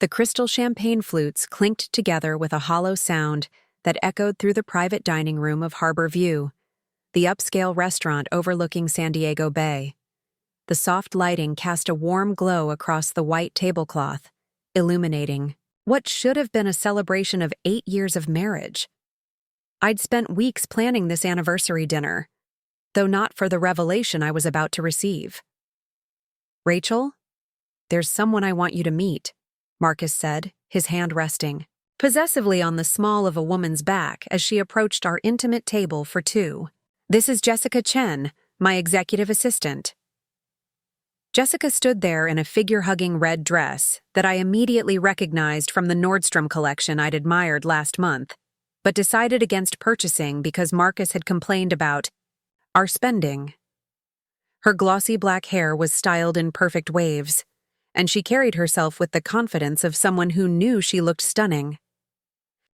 The crystal champagne flutes clinked together with a hollow sound that echoed through the private dining room of Harbor View, the upscale restaurant overlooking San Diego Bay. The soft lighting cast a warm glow across the white tablecloth, illuminating what should have been a celebration of 8 years of marriage. I'd spent weeks planning this anniversary dinner, though not for the revelation I was about to receive. "Rachel, there's someone I want you to meet," Marcus said, his hand resting possessively on the small of a woman's back as she approached our intimate table for two. "This is Jessica Chen, my executive assistant." Jessica stood there in a figure-hugging red dress that I immediately recognized from the Nordstrom collection I'd admired last month, but decided against purchasing because Marcus had complained about our spending. Her glossy black hair was styled in perfect waves, and she carried herself with the confidence of someone who knew she looked stunning.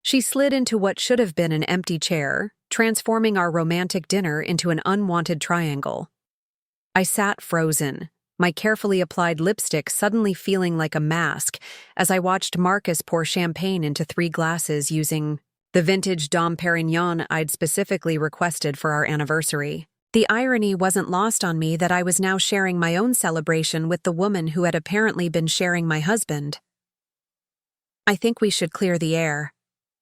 She slid into what should have been an empty chair, transforming our romantic dinner into an unwanted triangle. I sat frozen, my carefully applied lipstick suddenly feeling like a mask as I watched Marcus pour champagne into 3 glasses using the vintage Dom Perignon I'd specifically requested for our anniversary. The irony wasn't lost on me that I was now sharing my own celebration with the woman who had apparently been sharing my husband. "I think we should clear the air,"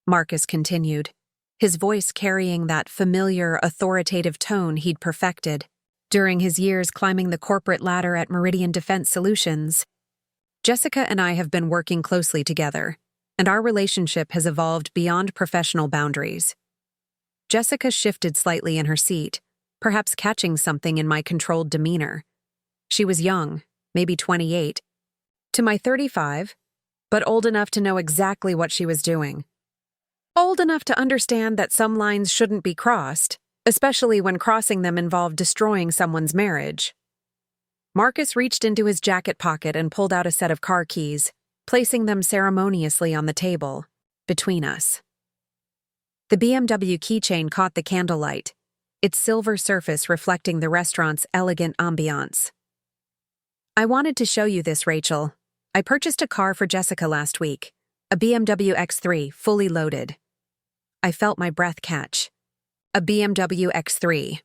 Marcus continued, his voice carrying that familiar, authoritative tone he'd perfected during his years climbing the corporate ladder at Meridian Defense Solutions. "Jessica and I have been working closely together, and our relationship has evolved beyond professional boundaries." Jessica shifted slightly in her seat, perhaps catching something in my controlled demeanor. She was young, maybe 28, to my 35, but old enough to know exactly what she was doing. Old enough to understand that some lines shouldn't be crossed, especially when crossing them involved destroying someone's marriage. Marcus reached into his jacket pocket and pulled out a set of car keys, placing them ceremoniously on the table, between us. The BMW keychain caught the candlelight, its silver surface reflecting the restaurant's elegant ambiance. "I wanted to show you this, Rachel. I purchased a car for Jessica last week, a BMW X3, fully loaded." I felt my breath catch. A BMW X3.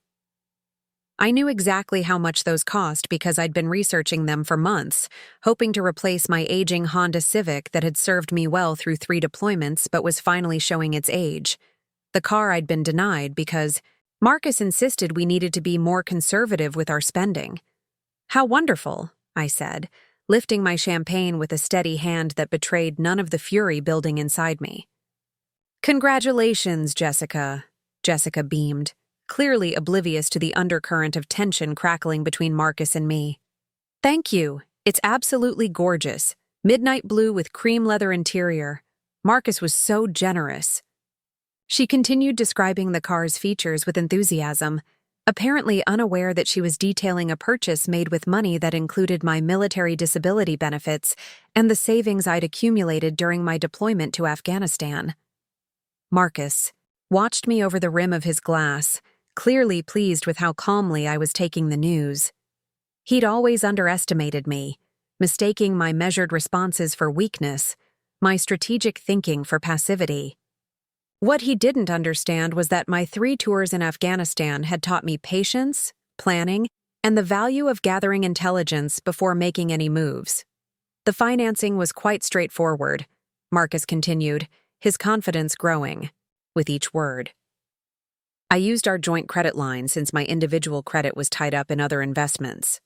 I knew exactly how much those cost because I'd been researching them for months, hoping to replace my aging Honda Civic that had served me well through 3 deployments but was finally showing its age. The car I'd been denied because Marcus insisted we needed to be more conservative with our spending. "How wonderful," I said, lifting my champagne with a steady hand that betrayed none of the fury building inside me. "Congratulations, Jessica," Jessica beamed, clearly oblivious to the undercurrent of tension crackling between Marcus and me. "Thank you. It's absolutely gorgeous. Midnight blue with cream leather interior. Marcus was so generous." She continued describing the car's features with enthusiasm, apparently unaware that she was detailing a purchase made with money that included my military disability benefits and the savings I'd accumulated during my deployment to Afghanistan. Marcus watched me over the rim of his glass, clearly pleased with how calmly I was taking the news. He'd always underestimated me, mistaking my measured responses for weakness, my strategic thinking for passivity. What he didn't understand was that my 3 tours in Afghanistan had taught me patience, planning, and the value of gathering intelligence before making any moves. "The financing was quite straightforward," Marcus continued, his confidence growing with each word. "I used our joint credit line since my individual credit was tied up in other investments.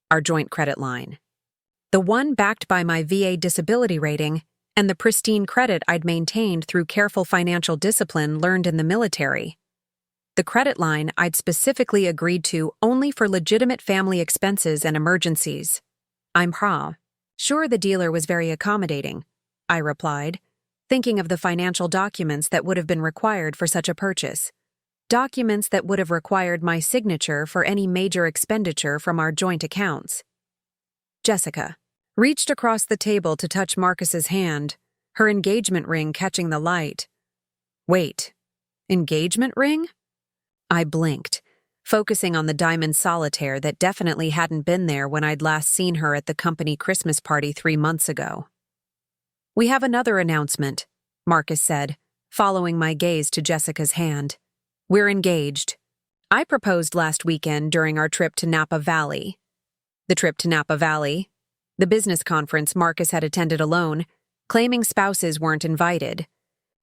Our joint credit line. The one backed by my VA disability rating and the pristine credit I'd maintained through careful financial discipline learned in the military. The credit line I'd specifically agreed to only for legitimate family expenses and emergencies. I'm sure the dealer was very accommodating," I replied, thinking of the financial documents that would have been required for such a purchase. Documents that would have required my signature for any major expenditure from our joint accounts. Jessica reached across the table to touch Marcus's hand, her engagement ring catching the light. "Wait, engagement ring?" I blinked, focusing on the diamond solitaire that definitely hadn't been there when I'd last seen her at the company Christmas party 3 months ago. "We have another announcement," Marcus said, following my gaze to Jessica's hand. "We're engaged. I proposed last weekend during our trip to Napa Valley." The trip to Napa Valley? The business conference Marcus had attended alone, claiming spouses weren't invited.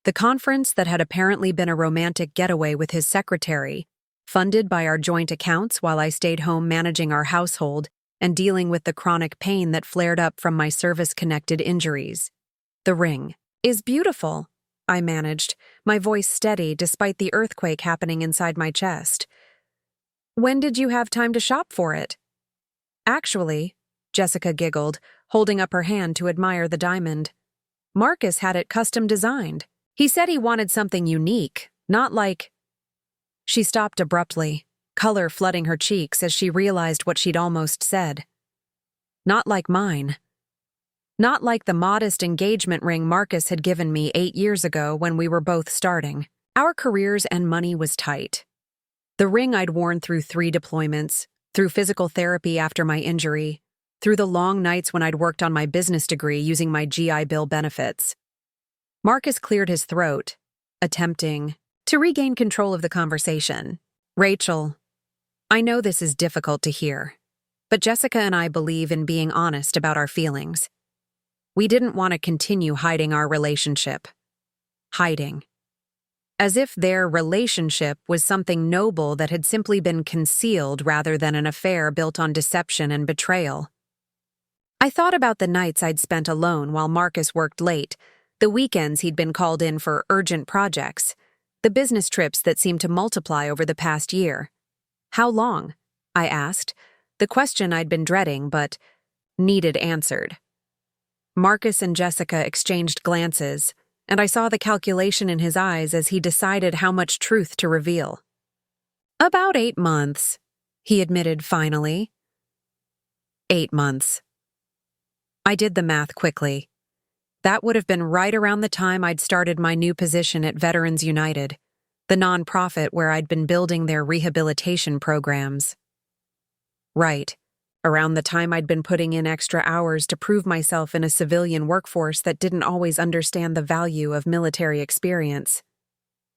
The conference that had apparently been a romantic getaway with his secretary, funded by our joint accounts while I stayed home managing our household and dealing with the chronic pain that flared up from my service-connected injuries. "The ring is beautiful," I managed, my voice steady despite the earthquake happening inside my chest. "When did you have time to shop for it?" "Actually," Jessica giggled, holding up her hand to admire the diamond, "Marcus had it custom designed. He said he wanted something unique, not like—" She stopped abruptly, color flooding her cheeks as she realized what she'd almost said. "Not like mine. Not like the modest engagement ring Marcus had given me 8 years ago when we were both starting. Our careers and money was tight. The ring I'd worn through 3 deployments, through physical therapy after my injury, through the long nights when I'd worked on my business degree using my GI Bill benefits." Marcus cleared his throat, attempting to regain control of the conversation. "Rachel, I know this is difficult to hear, but Jessica and I believe in being honest about our feelings. We didn't want to continue hiding our relationship. Hiding. As if their relationship was something noble that had simply been concealed rather than an affair built on deception and betrayal. I thought about the nights I'd spent alone while Marcus worked late, the weekends he'd been called in for urgent projects, the business trips that seemed to multiply over the past year. "How long?" I asked, the question I'd been dreading but needed answered. Marcus and Jessica exchanged glances, and I saw the calculation in his eyes as he decided how much truth to reveal. "About 8 months, he admitted finally. 8 months. I did the math quickly. That would have been right around the time I'd started my new position at Veterans United, the nonprofit where I'd been building their rehabilitation programs. Right. Around the time I'd been putting in extra hours to prove myself in a civilian workforce that didn't always understand the value of military experience.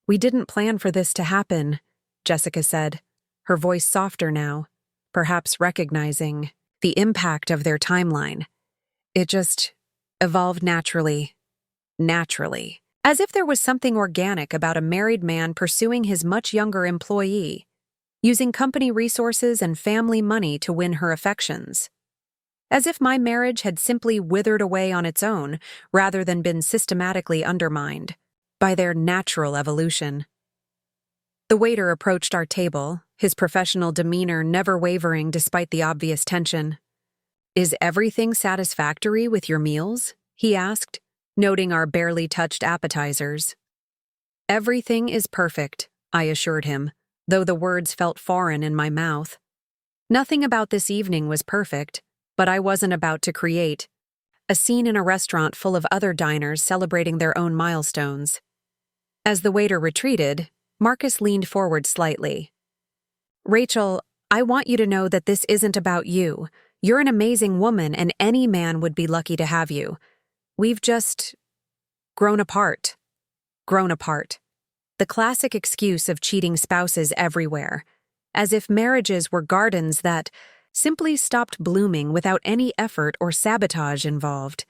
"We didn't plan for this to happen," Jessica said, her voice softer now, perhaps recognizing the impact of their timeline. "It just evolved naturally. Naturally. As if there was something organic about a married man pursuing his much younger employee, using company resources and family money to win her affections. As if my marriage had simply withered away on its own rather than been systematically undermined by their natural evolution." The waiter approached our table, his professional demeanor never wavering despite the obvious tension. "Is everything satisfactory with your meals?" he asked, noting our barely touched appetizers. "Everything is perfect," I assured him, though the words felt foreign in my mouth. Nothing about this evening was perfect, but I wasn't about to create a scene in a restaurant full of other diners celebrating their own milestones. As the waiter retreated, Marcus leaned forward slightly. "Rachel, I want you to know that this isn't about you. You're an amazing woman and any man would be lucky to have you. We've just grown apart. Grown apart. The classic excuse of cheating spouses everywhere, as if marriages were gardens that simply stopped blooming without any effort or sabotage involved,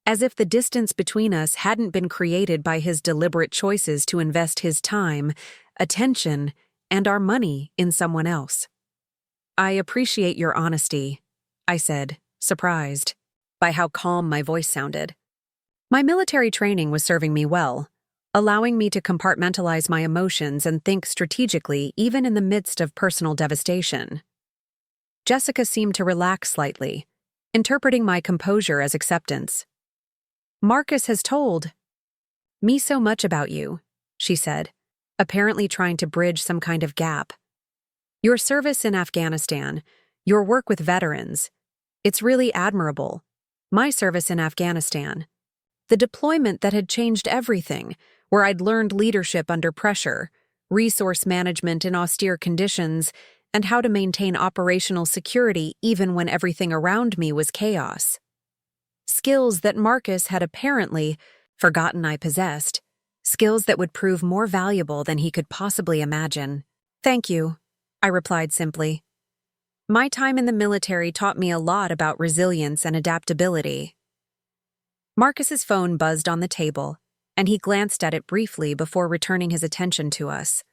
as if the distance between us hadn't been created by his deliberate choices to invest his time, attention, and our money in someone else. "I appreciate your honesty," I said, surprised by how calm my voice sounded. My military training was serving me well, allowing me to compartmentalize my emotions and think strategically even in the midst of personal devastation. Jessica seemed to relax slightly, interpreting my composure as acceptance. "Marcus has told me so much about you," she said, apparently trying to bridge some kind of gap. "Your service in Afghanistan, your work with veterans, it's really admirable. My service in Afghanistan, the deployment that had changed everything, where I'd learned leadership under pressure, resource management in austere conditions, and how to maintain operational security even when everything around me was chaos. skills that Marcus had apparently forgotten I possessed, skills that would prove more valuable than he could possibly imagine. "Thank you," I replied simply. "My time in the military taught me a lot about resilience and adaptability." Marcus's phone buzzed on the table, and he glanced at it briefly before returning his attention to us.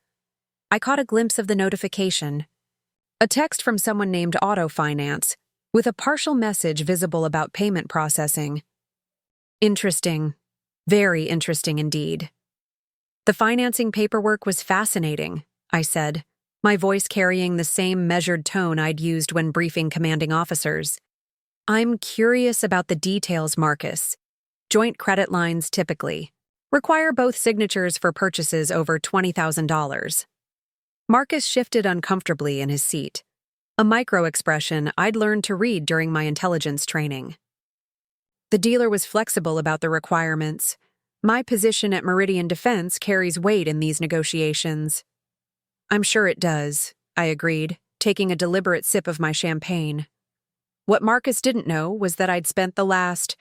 I caught a glimpse of the notification. A text from someone named Auto Finance, with a partial message visible about payment processing. Interesting. Very interesting indeed. "The financing paperwork was fascinating," I said, my voice carrying the same measured tone I'd used when briefing commanding officers. "I'm curious about the details, Marcus. Joint credit lines typically require both signatures for purchases over $20,000. Marcus shifted uncomfortably in his seat, a micro-expression I'd learned to read during my intelligence training. The dealer was flexible about the requirements. My position at Meridian Defense carries weight in these negotiations. "I'm sure it does," I agreed, taking a deliberate sip of my champagne. What Marcus didn't know was that I'd spent the last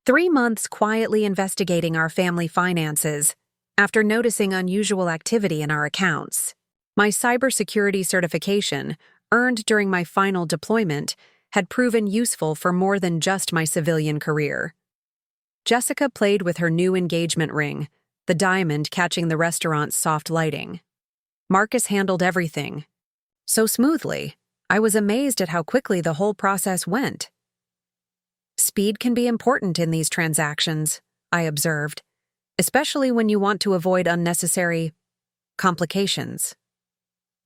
3 months quietly investigating our family finances after noticing unusual activity in our accounts. My cybersecurity certification, earned during my final deployment, had proven useful for more than just my civilian career. Jessica played with her new engagement ring, the diamond catching the restaurant's soft lighting. Marcus handled everything so smoothly, I was amazed at how quickly the whole process went. "Speed can be important in these transactions," I observed, "especially when you want to avoid unnecessary complications."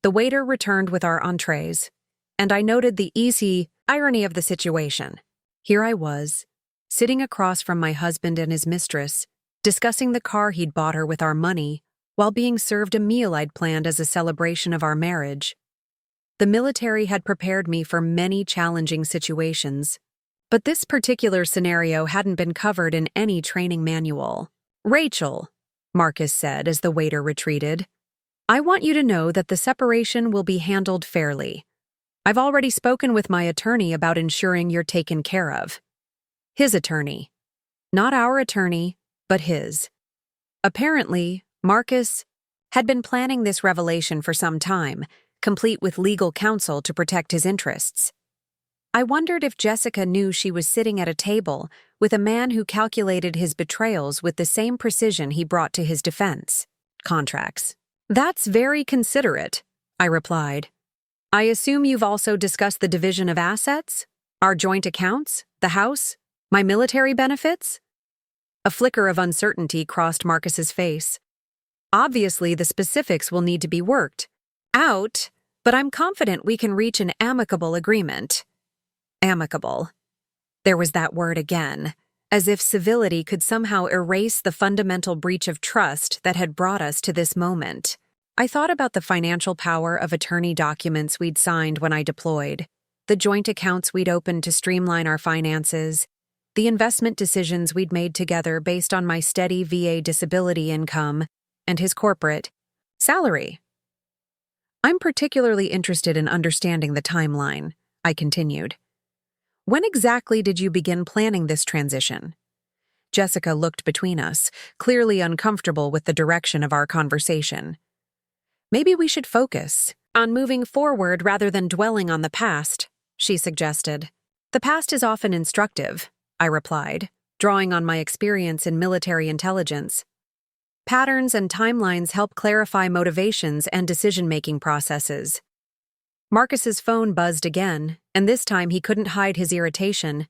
The waiter returned with our entrees, and I noted the easy irony of the situation. Here I was, sitting across from my husband and his mistress, discussing the car he'd bought her with our money, while being served a meal I'd planned as a celebration of our marriage. The military had prepared me for many challenging situations, but this particular scenario hadn't been covered in any training manual. "Rachel," Marcus said as the waiter retreated, "I want you to know that the separation will be handled fairly. I've already spoken with my attorney about ensuring you're taken care of." His attorney. Not our attorney, but his. Apparently, Marcus had been planning this revelation for some time, complete with legal counsel to protect his interests. I wondered if Jessica knew she was sitting at a table with a man who calculated his betrayals with the same precision he brought to his defense contracts. "That's very considerate," I replied. "I assume you've also discussed the division of assets? Our joint accounts? The house? My military benefits?" A flicker of uncertainty crossed Marcus's face. "Obviously, the specifics will need to be worked out, but I'm confident we can reach an amicable agreement." Amicable. There was that word again, as if civility could somehow erase the fundamental breach of trust that had brought us to this moment. I thought about the financial power of attorney documents we'd signed when I deployed, the joint accounts we'd opened to streamline our finances, the investment decisions we'd made together based on my steady VA disability income and his corporate salary. "I'm particularly interested in understanding the timeline," I continued. "When exactly did you begin planning this transition?" Jessica looked between us, clearly uncomfortable with the direction of our conversation. "Maybe we should focus on moving forward rather than dwelling on the past," she suggested. "The past is often instructive," I replied, drawing on my experience in military intelligence. "Patterns and timelines help clarify motivations and decision-making processes." Marcus's phone buzzed again, and this time he couldn't hide his irritation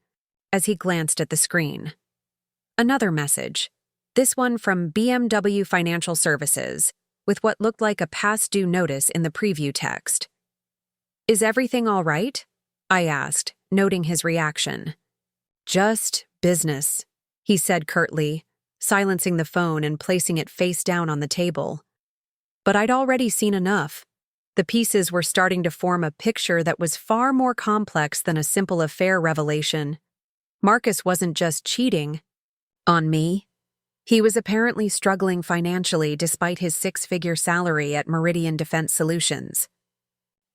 as he glanced at the screen. Another message, this one from BMW Financial Services, with what looked like a past due notice in the preview text. "Is everything all right?" I asked, noting his reaction. "Just business," he said curtly, silencing the phone and placing it face down on the table. But I'd already seen enough. The pieces were starting to form a picture that was far more complex than a simple affair revelation. Marcus wasn't just cheating on me. He was apparently struggling financially despite his 6-figure salary at Meridian Defense Solutions.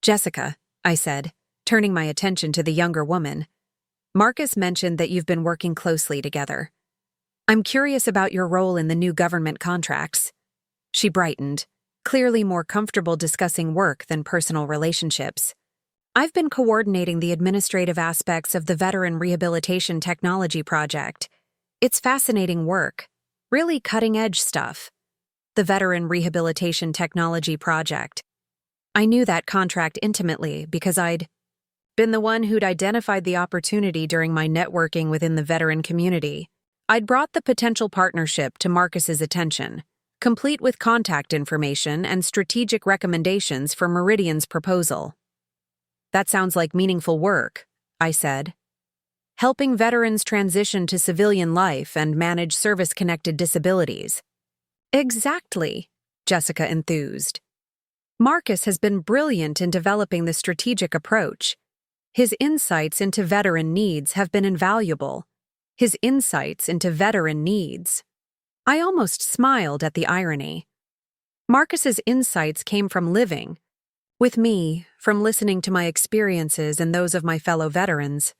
"Jessica," I said, turning my attention to the younger woman, Marcus mentioned that you've been working closely together. I'm curious about your role in the new government contracts. She brightened, clearly more comfortable discussing work than personal relationships. I've been coordinating the administrative aspects of the Veteran Rehabilitation Technology Project. It's fascinating work, really cutting-edge stuff. The Veteran Rehabilitation Technology Project. I knew that contract intimately because I'd been the one who'd identified the opportunity during my networking within the veteran community. I'd brought the potential partnership to Marcus's attention, complete with contact information and strategic recommendations for Meridian's proposal. That sounds like meaningful work, I said. Helping veterans transition to civilian life and manage service-connected disabilities. Exactly, Jessica enthused. Marcus has been brilliant in developing the strategic approach. His insights into veteran needs have been invaluable. His insights into veteran needs. I almost smiled at the irony. Marcus's insights came from living, with me, from listening to my experiences and those of my fellow veterans,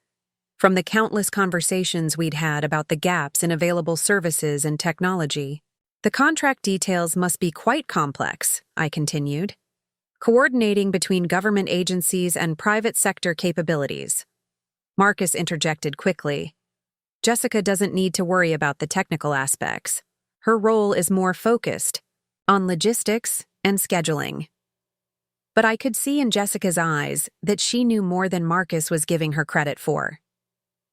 from the countless conversations we'd had about the gaps in available services and technology. The contract details must be quite complex, I continued. Coordinating between government agencies and private sector capabilities. Marcus interjected quickly. Jessica doesn't need to worry about the technical aspects. Her role is more focused on logistics and scheduling. But I could see in Jessica's eyes that she knew more than Marcus was giving her credit for.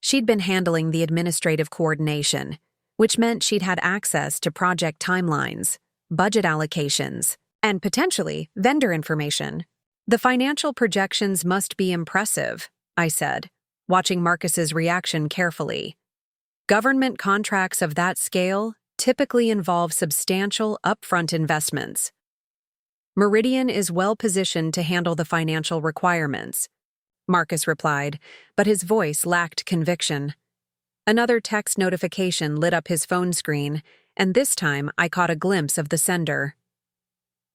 She'd been handling the administrative coordination, which meant she'd had access to project timelines, budget allocations, and potentially vendor information. The financial projections must be impressive, I said, watching Marcus's reaction carefully. Government contracts of that scale typically involve substantial upfront investments. Meridian is well positioned to handle the financial requirements, Marcus replied, but his voice lacked conviction. Another text notification lit up his phone screen, and this time I caught a glimpse of the sender.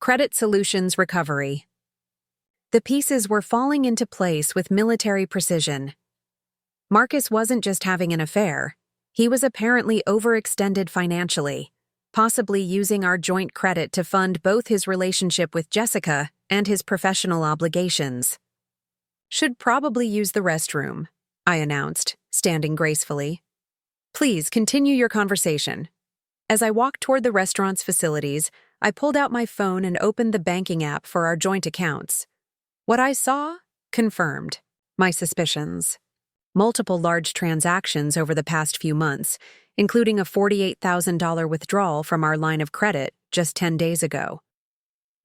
Credit Solutions Recovery. The pieces were falling into place with military precision. Marcus wasn't just having an affair. He was apparently overextended financially, possibly using our joint credit to fund both his relationship with Jessica and his professional obligations. Should probably use the restroom, I announced, standing gracefully. Please continue your conversation. As I walked toward the restaurant's facilities, I pulled out my phone and opened the banking app for our joint accounts. What I saw confirmed my suspicions. Multiple large transactions over the past few months, including a $48,000 withdrawal from our line of credit just 10 days ago.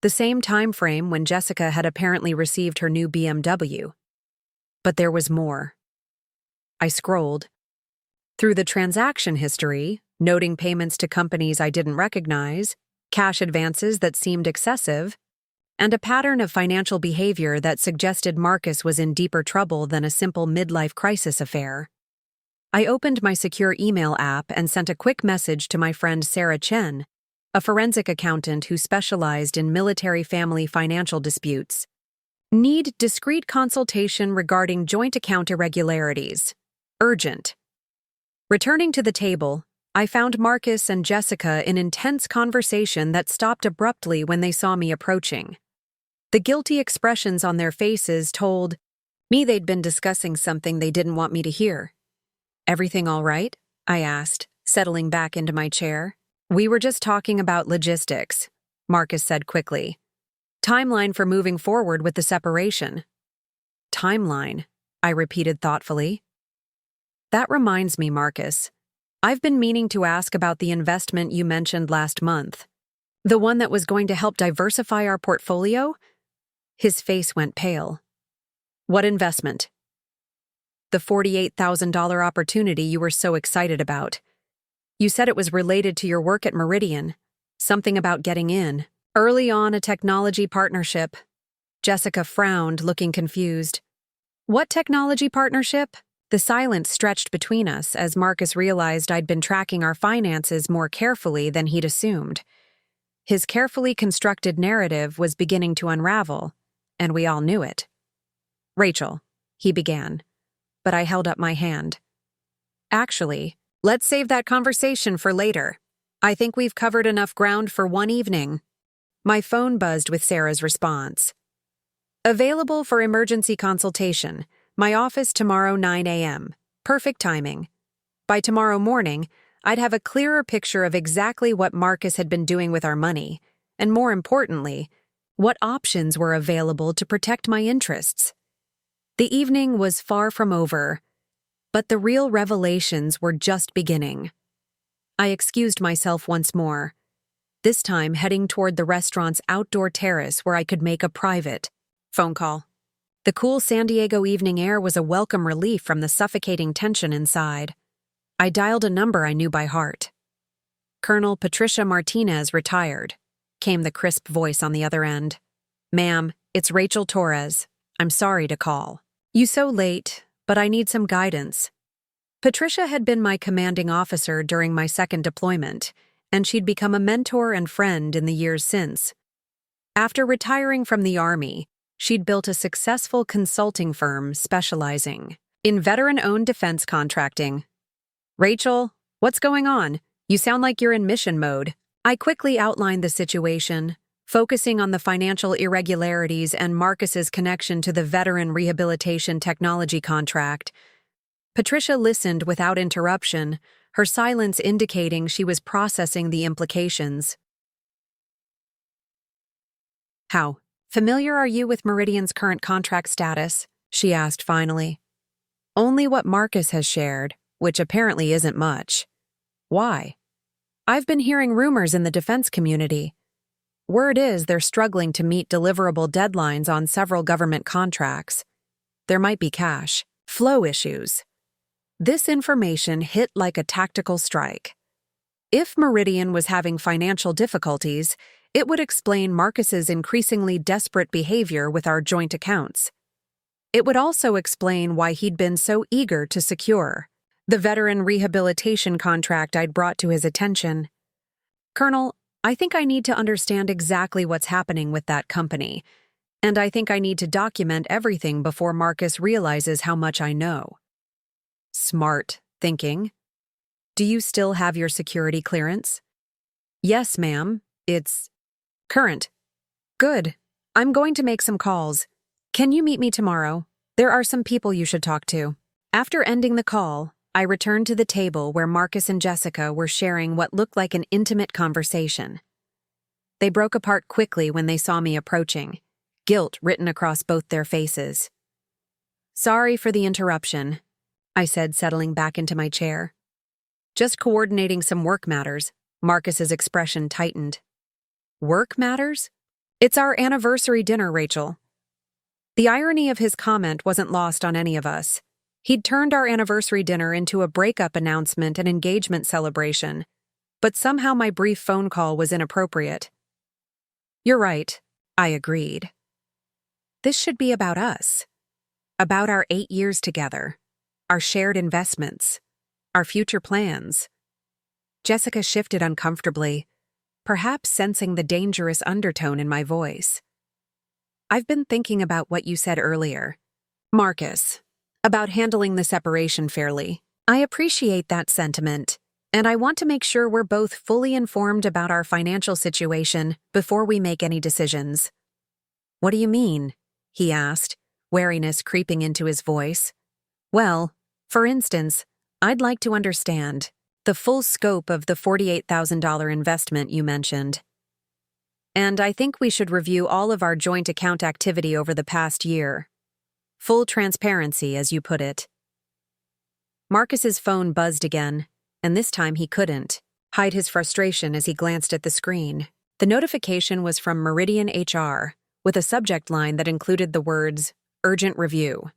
The same time frame when Jessica had apparently received her new BMW. But there was more. I scrolled through the transaction history, noting payments to companies I didn't recognize, cash advances that seemed excessive, and a pattern of financial behavior that suggested Marcus was in deeper trouble than a simple midlife crisis affair. I opened my secure email app and sent a quick message to my friend Sarah Chen, a forensic accountant who specialized in military family financial disputes. Need discreet consultation regarding joint account irregularities. Urgent. Returning to the table, I found Marcus and Jessica in intense conversation that stopped abruptly when they saw me approaching. The guilty expressions on their faces told me they'd been discussing something they didn't want me to hear. Everything all right? I asked, settling back into my chair. We were just talking about logistics, Marcus said quickly. Timeline for moving forward with the separation. Timeline, I repeated thoughtfully. That reminds me, Marcus. I've been meaning to ask about the investment you mentioned last month. The one that was going to help diversify our portfolio? His face went pale. What investment? The $48,000 opportunity you were so excited about. You said it was related to your work at Meridian. Something about getting in. Early on, a technology partnership. Jessica frowned, looking confused. What technology partnership? The silence stretched between us as Marcus realized I'd been tracking our finances more carefully than he'd assumed. His carefully constructed narrative was beginning to unravel, and we all knew it. Rachel, he began, but I held up my hand. Actually, let's save that conversation for later. I think we've covered enough ground for one evening. My phone buzzed with Sarah's response. Available for emergency consultation. My office tomorrow 9 a.m. Perfect timing. By tomorrow morning, I'd have a clearer picture of exactly what Marcus had been doing with our money, and more importantly, what options were available to protect my interests. The evening was far from over, but the real revelations were just beginning. I excused myself once more, this time heading toward the restaurant's outdoor terrace where I could make a private phone call. The cool San Diego evening air was a welcome relief from the suffocating tension inside. I dialed a number I knew by heart. Colonel Patricia Martinez, retired, came the crisp voice on the other end. Ma'am, it's Rachel Torres. I'm sorry to call. You so late, but I need some guidance. Patricia had been my commanding officer during my second deployment, and she'd become a mentor and friend in the years since. After retiring from the Army, she'd built a successful consulting firm specializing in veteran-owned defense contracting. Rachel, what's going on? You sound like you're in mission mode. I quickly outlined the situation, focusing on the financial irregularities and Marcus's connection to the veteran rehabilitation technology contract. Patricia listened without interruption, her silence indicating she was processing the implications. How familiar are you with Meridian's current contract status? She asked finally. Only what Marcus has shared, which apparently isn't much. Why? I've been hearing rumors in the defense community. Word is they're struggling to meet deliverable deadlines on several government contracts. There might be cash flow issues. This information hit like a tactical strike. If Meridian was having financial difficulties, it would explain Marcus's increasingly desperate behavior with our joint accounts. It would also explain why he'd been so eager to secure the veteran rehabilitation contract I'd brought to his attention. Colonel, I think I need to understand exactly what's happening with that company, and I think I need to document everything before Marcus realizes how much I know. Smart thinking. Do you still have your security clearance? Yes, ma'am. It's current. Good. I'm going to make some calls. Can you meet me tomorrow? There are some people you should talk to. After ending the call, I returned to the table where Marcus and Jessica were sharing what looked like an intimate conversation. They broke apart quickly when they saw me approaching, guilt written across both their faces. Sorry for the interruption, I said, settling back into my chair. Just coordinating some work matters. Marcus's expression tightened. Work matters? It's our anniversary dinner, Rachel. The irony of his comment wasn't lost on any of us. He'd turned our anniversary dinner into a breakup announcement and engagement celebration, but somehow my brief phone call was inappropriate. You're right, I agreed. This should be about us. About our 8 years together, our shared investments, our future plans. Jessica shifted uncomfortably, perhaps sensing the dangerous undertone in my voice. I've been thinking about what you said earlier, Marcus, about handling the separation fairly. I appreciate that sentiment, and I want to make sure we're both fully informed about our financial situation before we make any decisions. What do you mean? He asked, wariness creeping into his voice. Well, for instance, I'd like to understand the full scope of the $48,000 investment you mentioned. And I think we should review all of our joint account activity over the past year. Full transparency, as you put it. Marcus's phone buzzed again, and this time he couldn't hide his frustration as he glanced at the screen. The notification was from Meridian HR, with a subject line that included the words, "Urgent Review."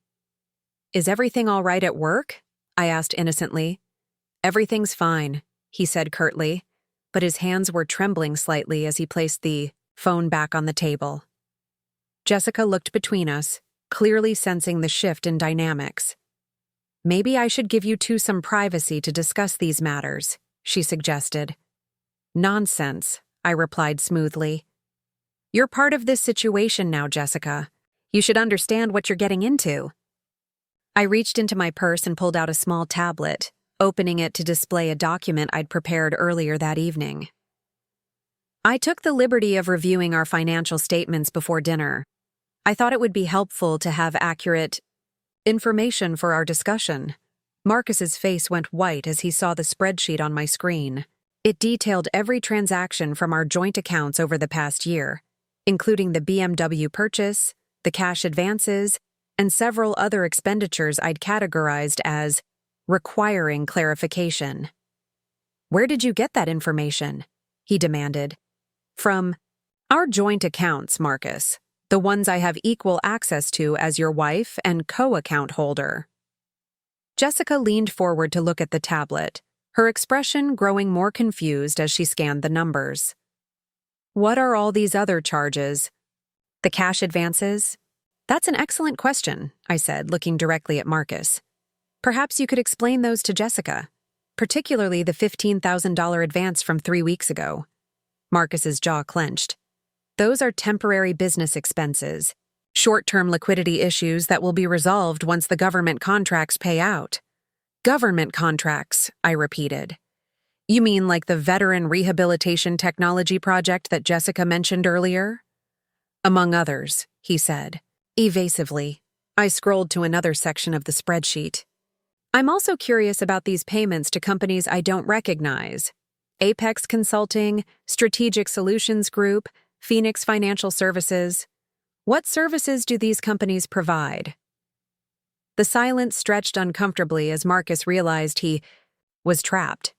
Is everything all right at work? I asked innocently. Everything's fine, he said curtly, but his hands were trembling slightly as he placed the phone back on the table. Jessica looked between us, clearly sensing the shift in dynamics. Maybe I should give you two some privacy to discuss these matters, she suggested. Nonsense, I replied smoothly. You're part of this situation now, Jessica. You should understand what you're getting into. I reached into my purse and pulled out a small tablet, opening it to display a document I'd prepared earlier that evening. I took the liberty of reviewing our financial statements before dinner. I thought it would be helpful to have accurate information for our discussion. Marcus's face went white as he saw the spreadsheet on my screen. It detailed every transaction from our joint accounts over the past year, including the BMW purchase, the cash advances, and several other expenditures I'd categorized as requiring clarification. "Where did you get that information?" he demanded. "From our joint accounts, Marcus, the ones I have equal access to as your wife and co-account holder." Jessica leaned forward to look at the tablet, her expression growing more confused as she scanned the numbers. "What are all these other charges? The cash advances?" "That's an excellent question," I said, looking directly at Marcus. "Perhaps you could explain those to Jessica, particularly the $15,000 advance from 3 weeks ago." Marcus's jaw clenched. "Those are temporary business expenses, short-term liquidity issues that will be resolved once the government contracts pay out." "Government contracts," I repeated. "You mean like the veteran rehabilitation technology project that Jessica mentioned earlier?" "Among others," he said. Evasively, I scrolled to another section of the spreadsheet. "I'm also curious about these payments to companies I don't recognize. Apex Consulting, Strategic Solutions Group, Phoenix Financial Services. What services do these companies provide?" The silence stretched uncomfortably as Marcus realized he was trapped.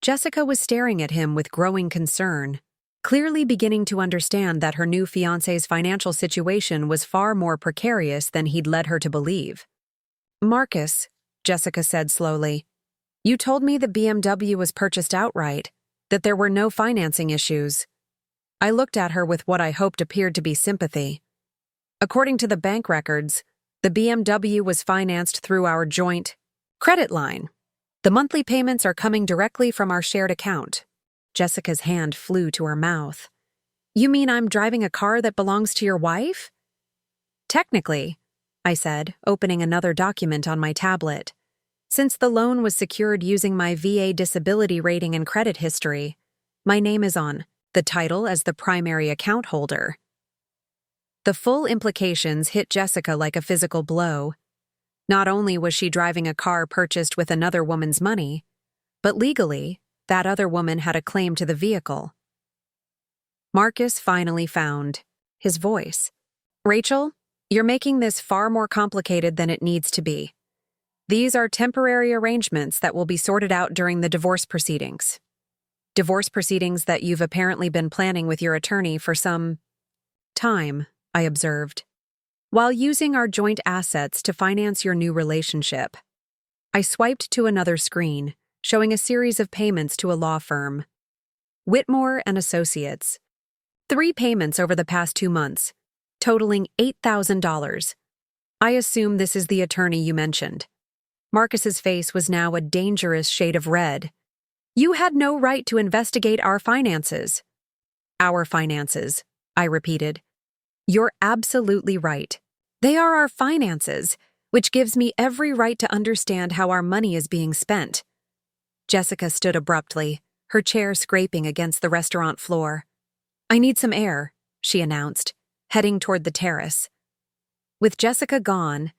Jessica was staring at him with growing concern, clearly beginning to understand that her new fiancé's financial situation was far more precarious than he'd led her to believe. "Marcus," Jessica said slowly, "you told me the BMW was purchased outright, that there were no financing issues." I looked at her with what I hoped appeared to be sympathy. "According to the bank records, the BMW was financed through our joint credit line. The monthly payments are coming directly from our shared account." Jessica's hand flew to her mouth. "You mean I'm driving a car that belongs to your wife?" "Technically," I said, opening another document on my tablet. "Since the loan was secured using my VA disability rating and credit history, my name is on the title as the primary account holder." The full implications hit Jessica like a physical blow. Not only was she driving a car purchased with another woman's money, but legally, that other woman had a claim to the vehicle. Marcus finally found his voice. "Rachel, you're making this far more complicated than it needs to be. These are temporary arrangements that will be sorted out during the divorce proceedings. Divorce proceedings that you've apparently been planning with your attorney for some time," I observed, "while using our joint assets to finance your new relationship." I swiped to another screen, showing a series of payments to a law firm. Whitmore and Associates. 3 payments over the past 2 months, totaling $8,000. I assume this is the attorney you mentioned. Marcus's face was now a dangerous shade of red. "You had no right to investigate our finances." "Our finances," I repeated. "You're absolutely right. They are our finances, which gives me every right to understand how our money is being spent." Jessica stood abruptly, her chair scraping against the restaurant floor. "I need some air," she announced, heading toward the terrace. With Jessica gone,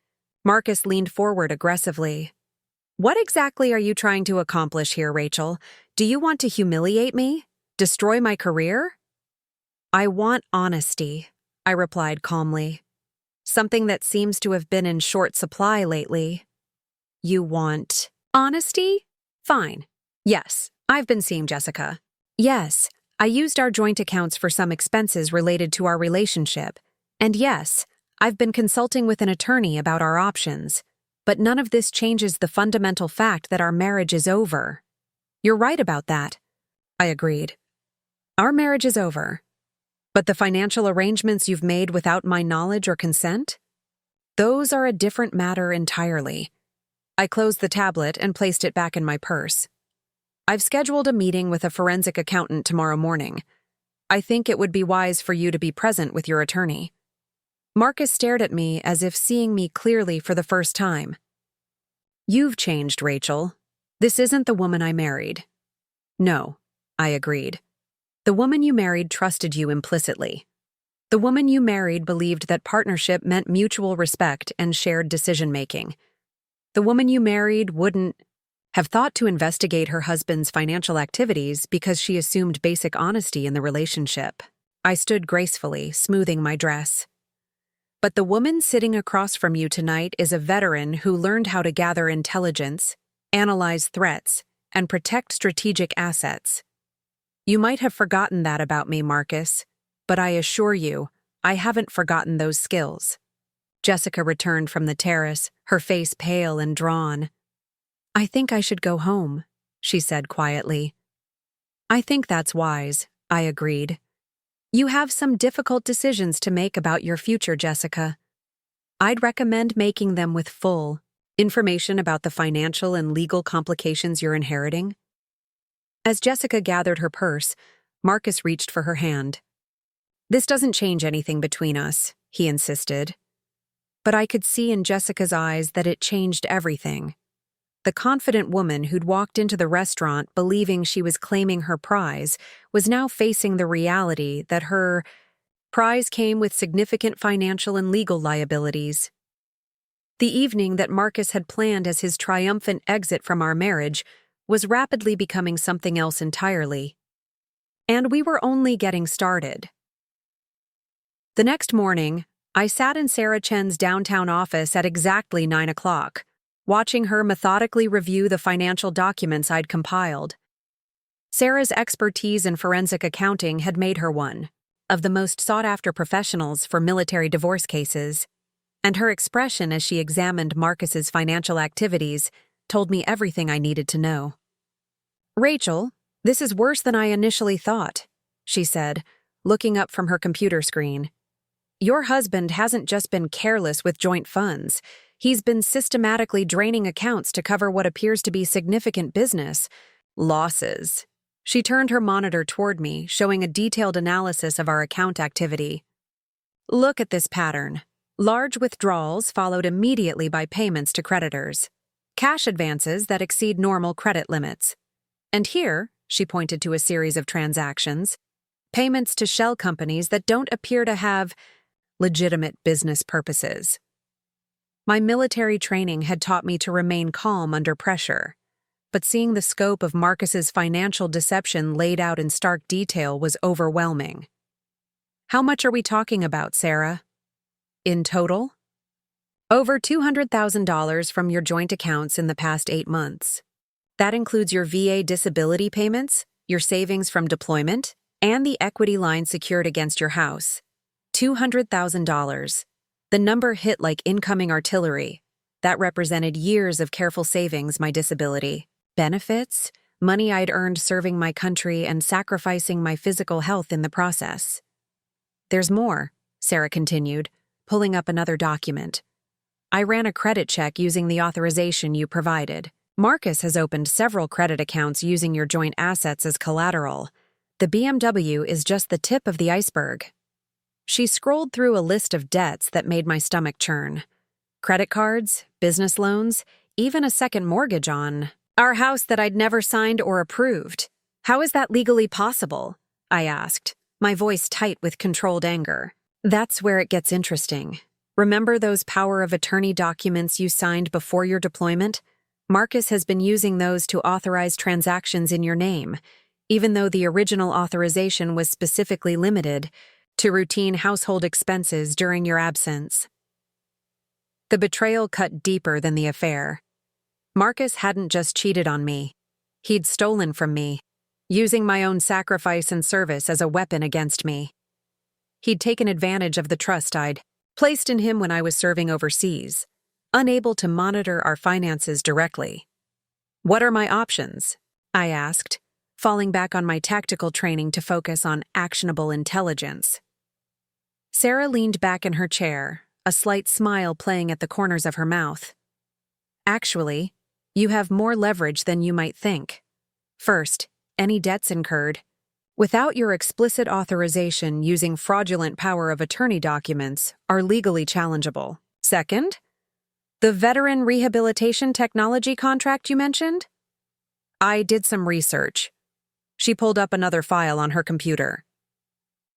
Marcus leaned forward aggressively. "What exactly are you trying to accomplish here, Rachel? Do you want to humiliate me? Destroy my career?" "I want honesty," I replied calmly. "Something that seems to have been in short supply lately." "You want honesty? Fine. Yes, I've been seeing Jessica. Yes, I used our joint accounts for some expenses related to our relationship. And yes, I've been consulting with an attorney about our options. But none of this changes the fundamental fact that our marriage is over." "You're right about that," I agreed. "Our marriage is over. But the financial arrangements you've made without my knowledge or consent? Those are a different matter entirely." I closed the tablet and placed it back in my purse. "I've scheduled a meeting with a forensic accountant tomorrow morning. I think it would be wise for you to be present with your attorney." Marcus stared at me as if seeing me clearly for the first time. "You've changed, Rachel. This isn't the woman I married." "No," I agreed. "The woman you married trusted you implicitly. The woman you married believed that partnership meant mutual respect and shared decision-making. The woman you married wouldn't have thought to investigate her husband's financial activities because she assumed basic honesty in the relationship." I stood gracefully, smoothing my dress. "But the woman sitting across from you tonight is a veteran who learned how to gather intelligence, analyze threats, and protect strategic assets. You might have forgotten that about me, Marcus, but I assure you, I haven't forgotten those skills." Jessica returned from the terrace, her face pale and drawn. "I think I should go home," she said quietly. "I think that's wise," I agreed. "You have some difficult decisions to make about your future, Jessica. I'd recommend making them with full information about the financial and legal complications you're inheriting." As Jessica gathered her purse, Marcus reached for her hand. "This doesn't change anything between us," he insisted. But I could see in Jessica's eyes that it changed everything. The confident woman who'd walked into the restaurant believing she was claiming her prize was now facing the reality that her prize came with significant financial and legal liabilities. The evening that Marcus had planned as his triumphant exit from our marriage was rapidly becoming something else entirely. And we were only getting started. The next morning, I sat in Sarah Chen's downtown office at exactly 9 o'clock, watching her methodically review the financial documents I'd compiled. Sarah's expertise in forensic accounting had made her one of the most sought-after professionals for military divorce cases, and her expression as she examined Marcus's financial activities told me everything I needed to know. "Rachel, this is worse than I initially thought," she said, looking up from her computer screen. "Your husband hasn't just been careless with joint funds. He's been systematically draining accounts to cover what appears to be significant business losses." She turned her monitor toward me, showing a detailed analysis of our account activity. "Look at this pattern. Large withdrawals followed immediately by payments to creditors. Cash advances that exceed normal credit limits. And here," she pointed to a series of transactions, "payments to shell companies that don't appear to have legitimate business purposes." My military training had taught me to remain calm under pressure, but seeing the scope of Marcus's financial deception laid out in stark detail was overwhelming. "How much are we talking about, Sarah?" "In total?" "Over $200,000 from your joint accounts in the past 8 months. That includes your VA disability payments, your savings from deployment, and the equity line secured against your house. $200,000. The number hit like incoming artillery. That represented years of careful savings, my disability, benefits, money I'd earned serving my country and sacrificing my physical health in the process." "There's more," Sarah continued, pulling up another document. "I ran a credit check using the authorization you provided. Marcus has opened several credit accounts using your joint assets as collateral. The BMW is just the tip of the iceberg." She scrolled through a list of debts that made my stomach churn. Credit cards, business loans, even a second mortgage on our house that I'd never signed or approved. "How is that legally possible?" I asked, my voice tight with controlled anger. "That's where it gets interesting. Remember those power of attorney documents you signed before your deployment? Marcus has been using those to authorize transactions in your name, even though the original authorization was specifically limited to routine household expenses during your absence." The betrayal cut deeper than the affair. Marcus hadn't just cheated on me. He'd stolen from me, using my own sacrifice and service as a weapon against me. He'd taken advantage of the trust I'd placed in him when I was serving overseas, unable to monitor our finances directly. "What are my options?" I asked, falling back on my tactical training to focus on actionable intelligence. Sarah leaned back in her chair, a slight smile playing at the corners of her mouth. "Actually, you have more leverage than you might think. First, any debts incurred, without your explicit authorization using fraudulent power of attorney documents are legally challengeable. Second, the veteran rehabilitation technology contract you mentioned? I did some research. She pulled up another file on her computer.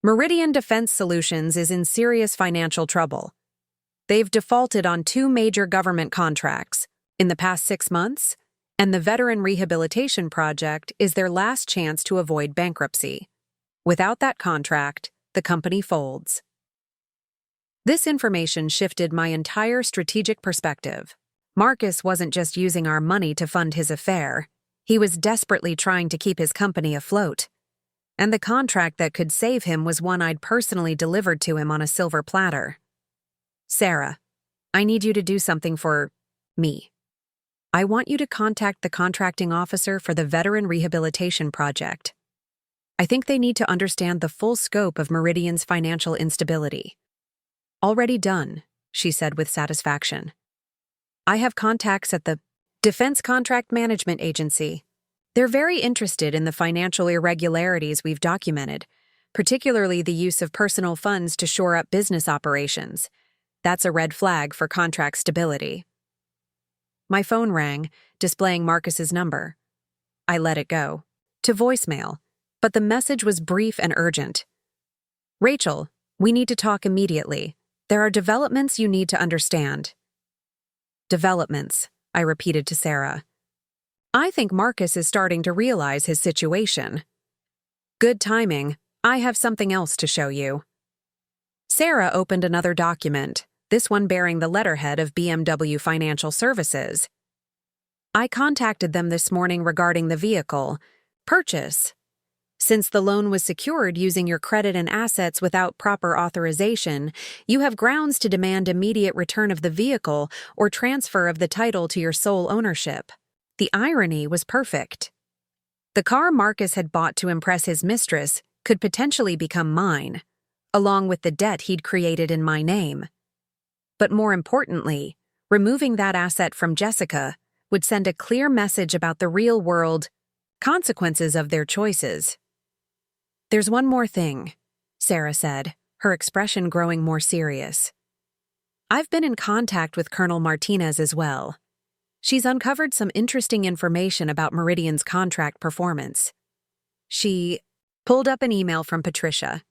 Meridian Defense Solutions is in serious financial trouble. They've defaulted on 2 major government contracts in the past 6 months, and the Veteran Rehabilitation Project is their last chance to avoid bankruptcy. Without that contract, the company folds. This information shifted my entire strategic perspective. Marcus wasn't just using our money to fund his affair. He was desperately trying to keep his company afloat. And the contract that could save him was one I'd personally delivered to him on a silver platter. Sarah, I need you to do something for me. I want you to contact the contracting officer for the Veteran Rehabilitation Project. I think they need to understand the full scope of Meridian's financial instability. Already done, she said with satisfaction. I have contacts at the Defense Contract Management Agency. They're very interested in the financial irregularities we've documented, particularly the use of personal funds to shore up business operations. That's a red flag for contract stability. My phone rang, displaying Marcus's number. I let it go to voicemail, but the message was brief and urgent. Rachel, we need to talk immediately. There are developments you need to understand. Developments, I repeated to Sarah. I think Marcus is starting to realize his situation. Good timing. I have something else to show you. Sarah opened another document, this one bearing the letterhead of BMW Financial Services. I contacted them this morning regarding the vehicle purchase. Since the loan was secured using your credit and assets without proper authorization, you have grounds to demand immediate return of the vehicle or transfer of the title to your sole ownership. The irony was perfect. The car Marcus had bought to impress his mistress could potentially become mine, along with the debt he'd created in my name. But more importantly, removing that asset from Jessica would send a clear message about the real-world consequences of their choices. There's one more thing, Sarah said, her expression growing more serious. I've been in contact with Colonel Martinez as well. She's uncovered some interesting information about Meridian's contract performance. She pulled up an email from Patricia.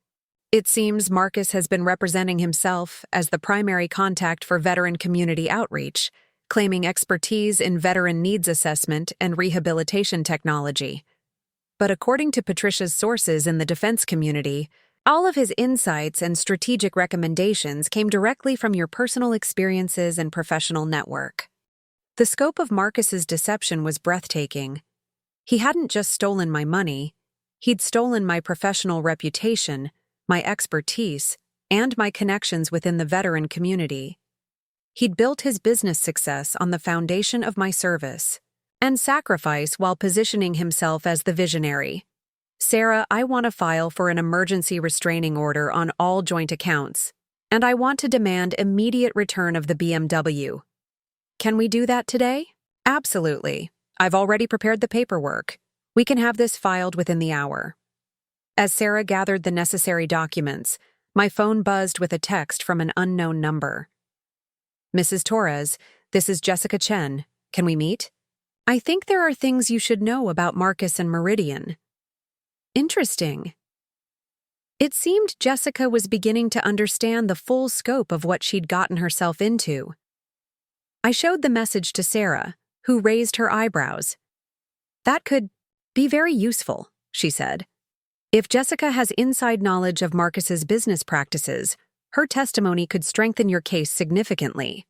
It seems Marcus has been representing himself as the primary contact for veteran community outreach, claiming expertise in veteran needs assessment and rehabilitation technology. But according to Patricia's sources in the defense community, all of his insights and strategic recommendations came directly from your personal experiences and professional network. The scope of Marcus's deception was breathtaking. He hadn't just stolen my money, he'd stolen my professional reputation, my expertise, and my connections within the veteran community. He'd built his business success on the foundation of my service and sacrifice while positioning himself as the visionary. Sarah, I want to file for an emergency restraining order on all joint accounts, and I want to demand immediate return of the BMW. Can we do that today? Absolutely. I've already prepared the paperwork. We can have this filed within the hour. As Sarah gathered the necessary documents, my phone buzzed with a text from an unknown number. Mrs. Torres, this is Jessica Chen. Can we meet? I think there are things you should know about Marcus and Meridian. Interesting. It seemed Jessica was beginning to understand the full scope of what she'd gotten herself into. I showed the message to Sarah, who raised her eyebrows. That could be very useful, she said. If Jessica has inside knowledge of Marcus's business practices, her testimony could strengthen your case significantly.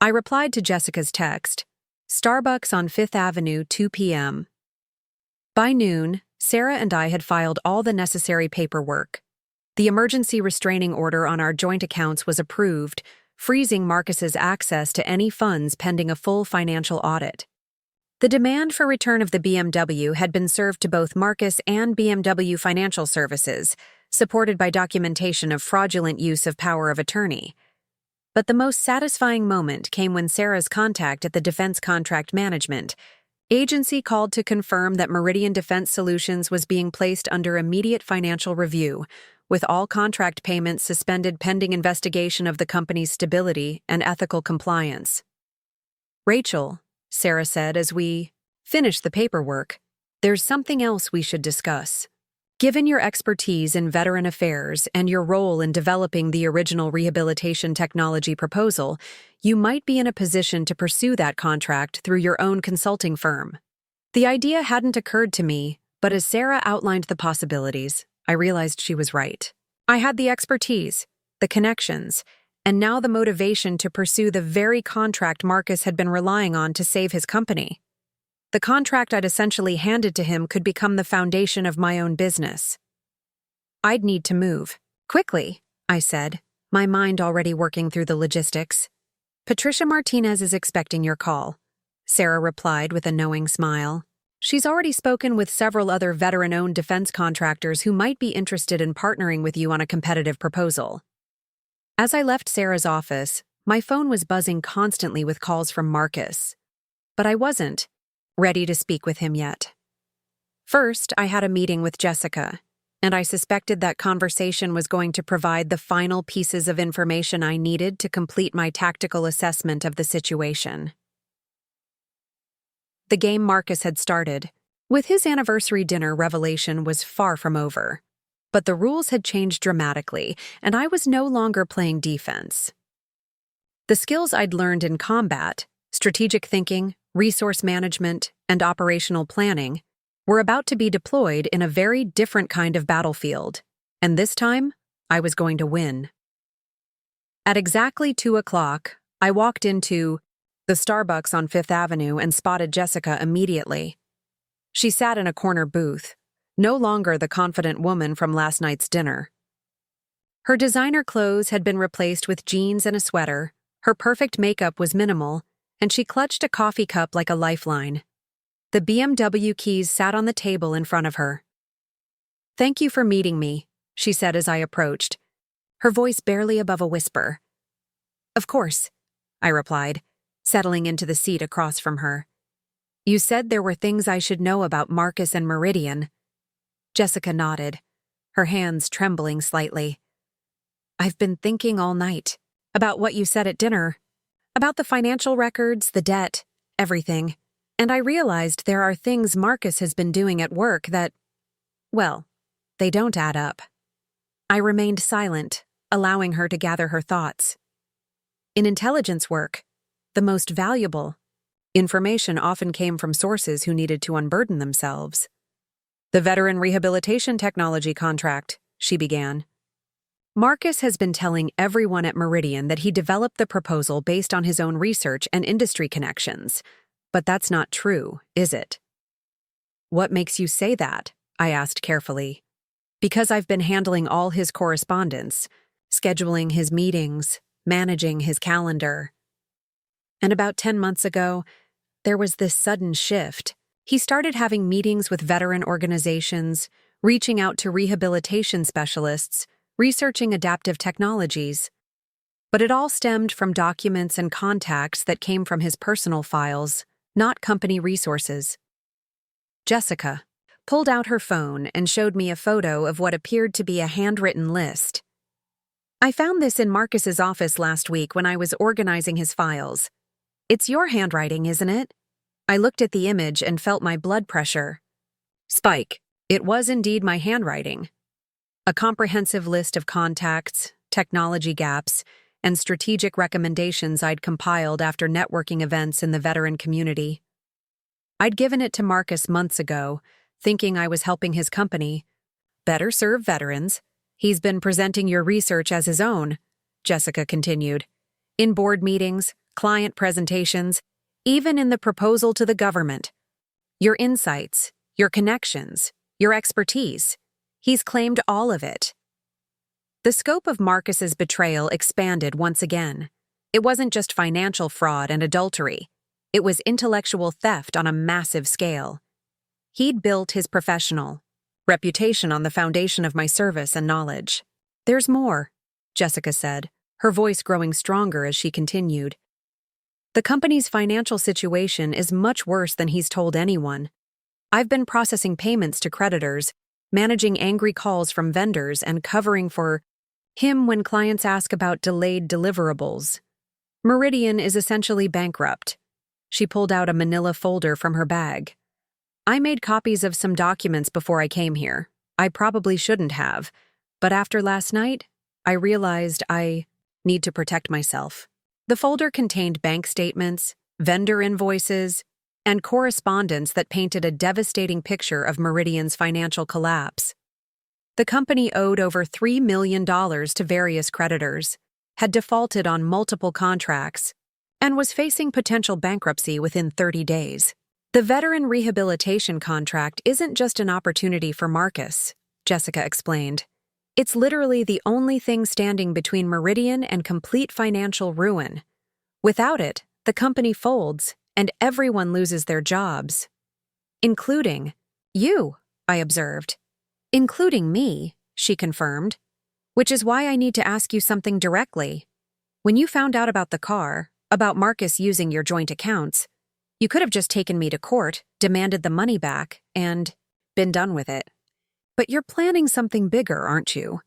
I replied to Jessica's text, Starbucks on 5th Avenue, 2 p.m. By noon, Sarah and I had filed all the necessary paperwork. The emergency restraining order on our joint accounts was approved, freezing Marcus's access to any funds pending a full financial audit. The demand for return of the BMW had been served to both Marcus and BMW Financial Services, supported by documentation of fraudulent use of power of attorney. But the most satisfying moment came when Sarah's contact at the Defense Contract Management Agency called to confirm that Meridian Defense Solutions was being placed under immediate financial review, with all contract payments suspended pending investigation of the company's stability and ethical compliance. Rachel, Sarah said as we finished the paperwork, there's something else we should discuss. Given your expertise in veteran affairs and your role in developing the original rehabilitation technology proposal, you might be in a position to pursue that contract through your own consulting firm. The idea hadn't occurred to me, but as Sarah outlined the possibilities, I realized she was right. I had the expertise, the connections, and now the motivation to pursue the very contract Marcus had been relying on to save his company. The contract I'd essentially handed to him could become the foundation of my own business. I'd need to move. Quickly, I said, my mind already working through the logistics. Patricia Martinez is expecting your call, Sarah replied with a knowing smile. She's already spoken with several other veteran-owned defense contractors who might be interested in partnering with you on a competitive proposal. As I left Sarah's office, my phone was buzzing constantly with calls from Marcus. But I wasn't ready to speak with him yet. First, I had a meeting with Jessica, and I suspected that conversation was going to provide the final pieces of information I needed to complete my tactical assessment of the situation. The game Marcus had started. With his anniversary dinner, revelation was far from over. But the rules had changed dramatically, and I was no longer playing defense. The skills I'd learned in combat, strategic thinking, resource management, and operational planning, were about to be deployed in a very different kind of battlefield, and this time, I was going to win. At exactly 2 o'clock, I walked into the Starbucks on Fifth Avenue and spotted Jessica immediately. She sat in a corner booth, no longer the confident woman from last night's dinner. Her designer clothes had been replaced with jeans and a sweater, her perfect makeup was minimal, and she clutched a coffee cup like a lifeline. The BMW keys sat on the table in front of her. "Thank you for meeting me," she said as I approached, her voice barely above a whisper. "Of course," I replied, settling into the seat across from her. "You said there were things I should know about Marcus and Meridian." Jessica nodded, her hands trembling slightly. "I've been thinking all night about what you said at dinner, about the financial records, the debt, everything, and I realized there are things Marcus has been doing at work that, well, they don't add up." I remained silent, allowing her to gather her thoughts. In intelligence work, the most valuable information often came from sources who needed to unburden themselves. "The veteran rehabilitation technology contract," she began. "Marcus has been telling everyone at Meridian that he developed the proposal based on his own research and industry connections. But that's not true, is it?" "What makes you say that?" I asked carefully. "Because I've been handling all his correspondence, scheduling his meetings, managing his calendar. And about 10 months ago, there was this sudden shift. He started having meetings with veteran organizations, reaching out to rehabilitation specialists, researching adaptive technologies. But it all stemmed from documents and contacts that came from his personal files, not company resources." Jessica pulled out her phone and showed me a photo of what appeared to be a handwritten list. "I found this in Marcus's office last week when I was organizing his files. It's your handwriting, isn't it?" I looked at the image and felt my blood pressure spike. It was indeed my handwriting. A comprehensive list of contacts, technology gaps, and strategic recommendations I'd compiled after networking events in the veteran community. I'd given it to Marcus months ago, thinking I was helping his company better serve veterans. "He's been presenting your research as his own," Jessica continued, "in board meetings, client presentations, even in the proposal to the government. Your insights, your connections, your expertise. He's claimed all of it." The scope of Marcus's betrayal expanded once again. It wasn't just financial fraud and adultery. It was intellectual theft on a massive scale. He'd built his professional reputation on the foundation of my service and knowledge. "There's more," Jessica said, her voice growing stronger as she continued. The company's financial situation is much worse than he's told anyone. I've been processing payments to creditors, managing angry calls from vendors, and covering for him when clients ask about delayed deliverables. Meridian is essentially bankrupt. She pulled out a manila folder from her bag. I made copies of some documents before I came here. I probably shouldn't have, but after last night, I realized I need to protect myself. The folder contained bank statements, vendor invoices, and correspondence that painted a devastating picture of Meridian's financial collapse. The company owed over $3 million to various creditors, had defaulted on multiple contracts, and was facing potential bankruptcy within 30 days. The veteran rehabilitation contract isn't just an opportunity for Marcus, Jessica explained. It's literally the only thing standing between Meridian and complete financial ruin. Without it, the company folds, and everyone loses their jobs. Including you, I observed. Including me, she confirmed. Which is why I need to ask you something directly. When you found out about the car, about Marcus using your joint accounts, you could have just taken me to court, demanded the money back, and been done with it. But you're planning something bigger, aren't you?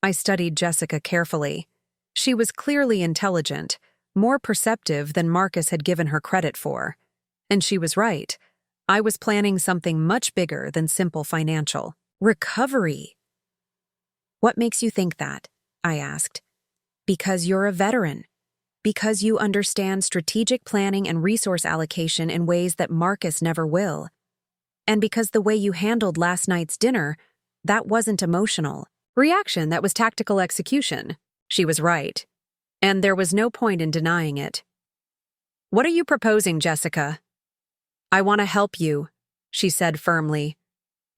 I studied Jessica carefully. She was clearly intelligent, more perceptive than Marcus had given her credit for. And she was right. I was planning something much bigger than simple financial recovery. What makes you think that? I asked. Because you're a veteran. Because you understand strategic planning and resource allocation in ways that Marcus never will. And because the way you handled last night's dinner, that wasn't emotional reaction, that was tactical execution. She was right. And there was no point in denying it. What are you proposing, Jessica? I want to help you, she said firmly.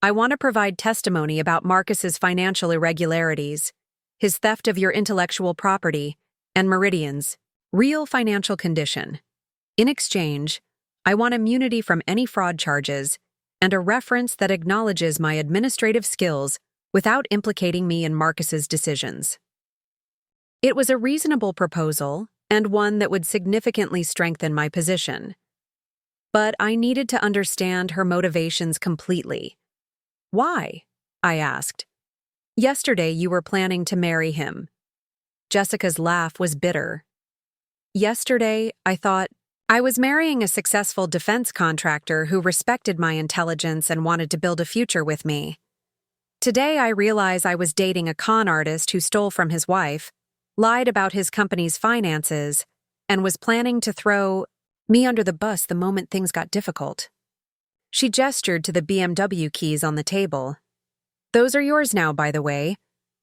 I want to provide testimony about Marcus's financial irregularities, his theft of your intellectual property, and Meridian's real financial condition. In exchange, I want immunity from any fraud charges and a reference that acknowledges my administrative skills without implicating me in Marcus's decisions. It was a reasonable proposal and one that would significantly strengthen my position. But I needed to understand her motivations completely. Why? I asked. Yesterday you were planning to marry him. Jessica's laugh was bitter. Yesterday, I thought, I was marrying a successful defense contractor who respected my intelligence and wanted to build a future with me. Today I realize I was dating a con artist who stole from his wife, lied about his company's finances, and was planning to throw me under the bus the moment things got difficult. She gestured to the BMW keys on the table. Those are yours now, by the way.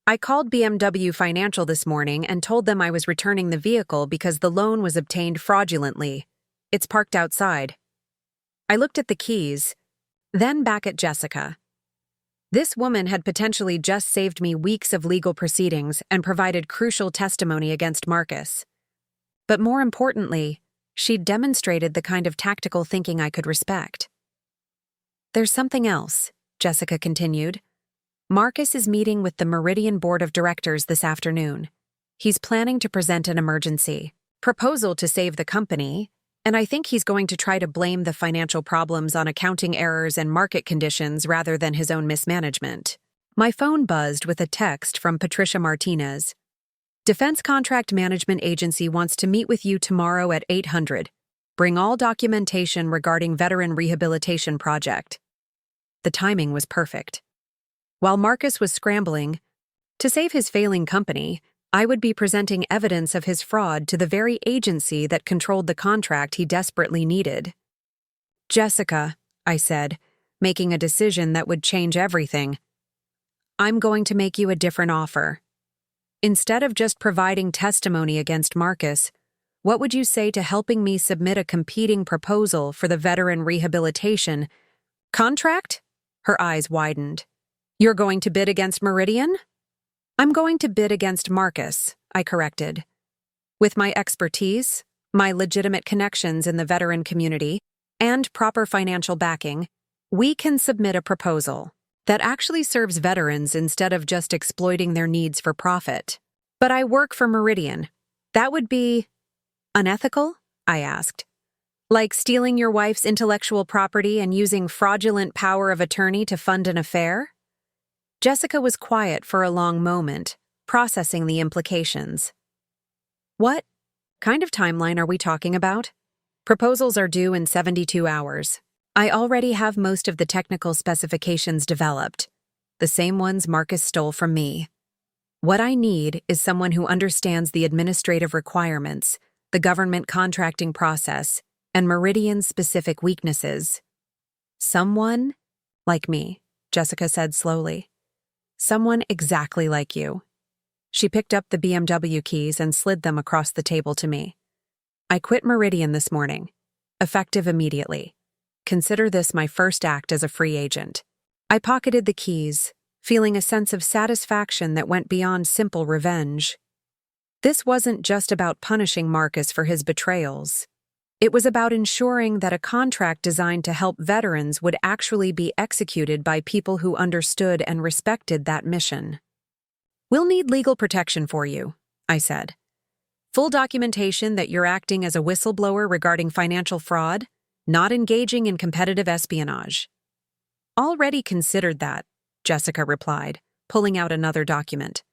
I called BMW Financial this morning and told them I was returning the vehicle because the loan was obtained fraudulently. It's parked outside. I looked at the keys, then back at Jessica. This woman had potentially just saved me weeks of legal proceedings and provided crucial testimony against Marcus. But more importantly, she'd demonstrated the kind of tactical thinking I could respect. There's something else, Jessica continued. Marcus is meeting with the Meridian Board of Directors this afternoon. He's planning to present an emergency proposal to save the company, and I think he's going to try to blame the financial problems on accounting errors and market conditions rather than his own mismanagement. My phone buzzed with a text from Patricia Martinez. Defense Contract Management Agency wants to meet with you tomorrow at 800. Bring all documentation regarding veteran rehabilitation project. The timing was perfect. While Marcus was scrambling to save his failing company, I would be presenting evidence of his fraud to the very agency that controlled the contract he desperately needed. Jessica, I said, making a decision that would change everything. I'm going to make you a different offer. Instead of just providing testimony against Marcus, what would you say to helping me submit a competing proposal for the veteran rehabilitation contract? Her eyes widened. You're going to bid against Meridian? I'm going to bid against Marcus, I corrected. With my expertise, my legitimate connections in the veteran community, and proper financial backing, we can submit a proposal that actually serves veterans instead of just exploiting their needs for profit. But I work for Meridian. That would be unethical? I asked. Like stealing your wife's intellectual property and using fraudulent power of attorney to fund an affair? Jessica was quiet for a long moment, processing the implications. What kind of timeline are we talking about? Proposals are due in 72 hours. I already have most of the technical specifications developed, the same ones Marcus stole from me. What I need is someone who understands the administrative requirements, the government contracting process, and Meridian's specific weaknesses. Someone like me, Jessica said slowly. Someone exactly like you. She picked up the BMW keys and slid them across the table to me. I quit Meridian this morning, effective immediately. Consider this my first act as a free agent. I pocketed the keys, feeling a sense of satisfaction that went beyond simple revenge. This wasn't just about punishing Marcus for his betrayals. It was about ensuring that a contract designed to help veterans would actually be executed by people who understood and respected that mission. We'll need legal protection for you, I said. Full documentation that you're acting as a whistleblower regarding financial fraud, not engaging in competitive espionage. Already considered that, Jessica replied, pulling out another document.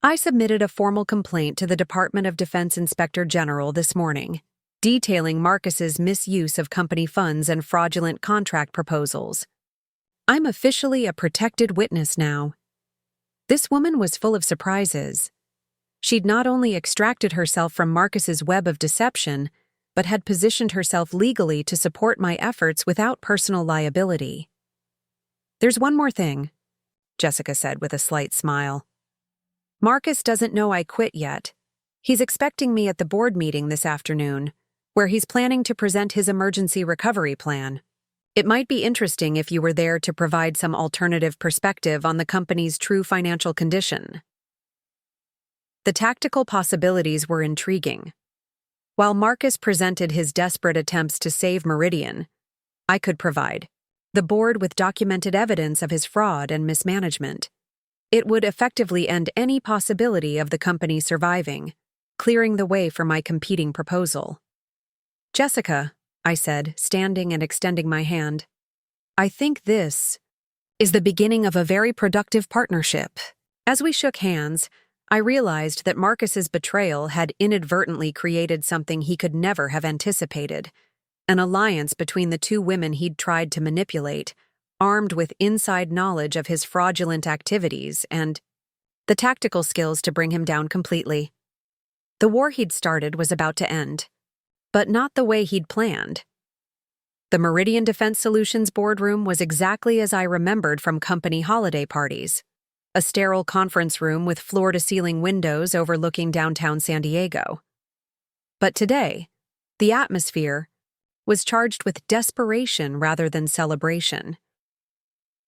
I submitted a formal complaint to the Department of Defense Inspector General this morning, detailing Marcus's misuse of company funds and fraudulent contract proposals. I'm officially a protected witness now. This woman was full of surprises. She'd not only extracted herself from Marcus's web of deception, but had positioned herself legally to support my efforts without personal liability. There's one more thing, Jessica said with a slight smile. Marcus doesn't know I quit yet. He's expecting me at the board meeting this afternoon, where he's planning to present his emergency recovery plan. It might be interesting if you were there to provide some alternative perspective on the company's true financial condition. The tactical possibilities were intriguing. While Marcus presented his desperate attempts to save Meridian, I could provide the board with documented evidence of his fraud and mismanagement. It would effectively end any possibility of the company surviving, clearing the way for my competing proposal. Jessica, I said, standing and extending my hand, I think this is the beginning of a very productive partnership. As we shook hands, I realized that Marcus's betrayal had inadvertently created something he could never have anticipated, an alliance between the two women he'd tried to manipulate, armed with inside knowledge of his fraudulent activities and the tactical skills to bring him down completely. The war he'd started was about to end, but not the way he'd planned. The Meridian Defense Solutions boardroom was exactly as I remembered from company holiday parties, a sterile conference room with floor-to-ceiling windows overlooking downtown San Diego. But today, the atmosphere was charged with desperation rather than celebration.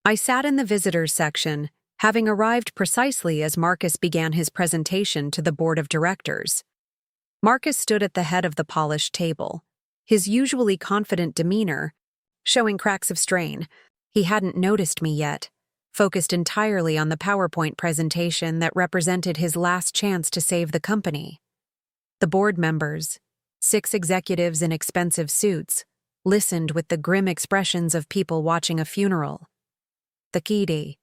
I sat in the visitors section, having arrived precisely as Marcus began his presentation to the board of directors. Marcus stood at the head of the polished table, his usually confident demeanor showing cracks of strain. He hadn't noticed me yet, focused entirely on the PowerPoint presentation that represented his last chance to save the company. The board members, 6 executives in expensive suits, listened with the grim expressions of people watching a funeral. The key.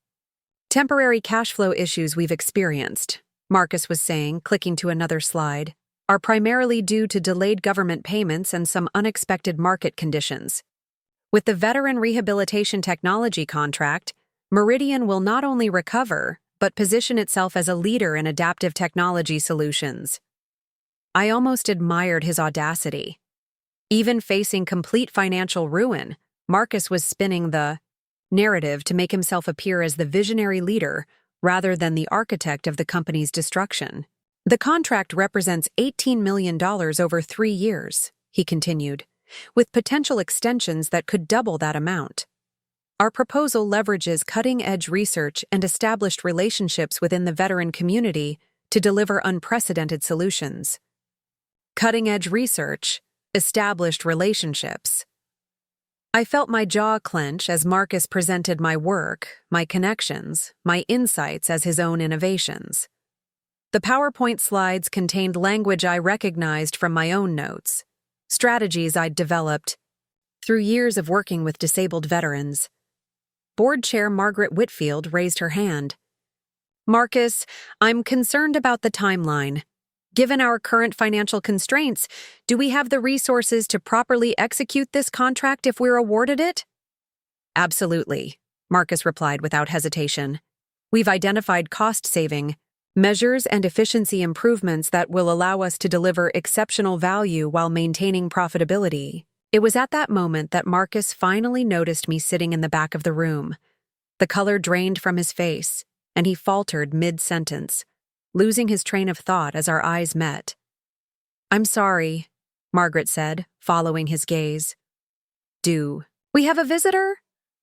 Temporary cash flow issues we've experienced, Marcus was saying, clicking to another slide, are primarily due to delayed government payments and some unexpected market conditions. With the Veteran Rehabilitation Technology contract, Meridian will not only recover, but position itself as a leader in adaptive technology solutions. I almost admired his audacity. Even facing complete financial ruin, Marcus was spinning the narrative to make himself appear as the visionary leader rather than the architect of the company's destruction. The contract represents $18 million over 3 years, he continued, with potential extensions that could double that amount. Our proposal leverages cutting-edge research and established relationships within the veteran community to deliver unprecedented solutions. Cutting-edge research, established relationships. I felt my jaw clench as Marcus presented my work, my connections, my insights as his own innovations. The PowerPoint slides contained language I recognized from my own notes. strategies I'd developed through years of working with disabled veterans. Board Chair Margaret Whitfield raised her hand. Marcus, I'm concerned about the timeline. Given our current financial constraints, do we have the resources to properly execute this contract if we're awarded it? Absolutely, Marcus replied without hesitation. We've identified cost-saving measures and efficiency improvements that will allow us to deliver exceptional value while maintaining profitability. It was at that moment that Marcus finally noticed me sitting in the back of the room. The color drained from his face, and he faltered mid-sentence, losing his train of thought as our eyes met. I'm sorry, Margaret said, following his gaze. Do we have a visitor?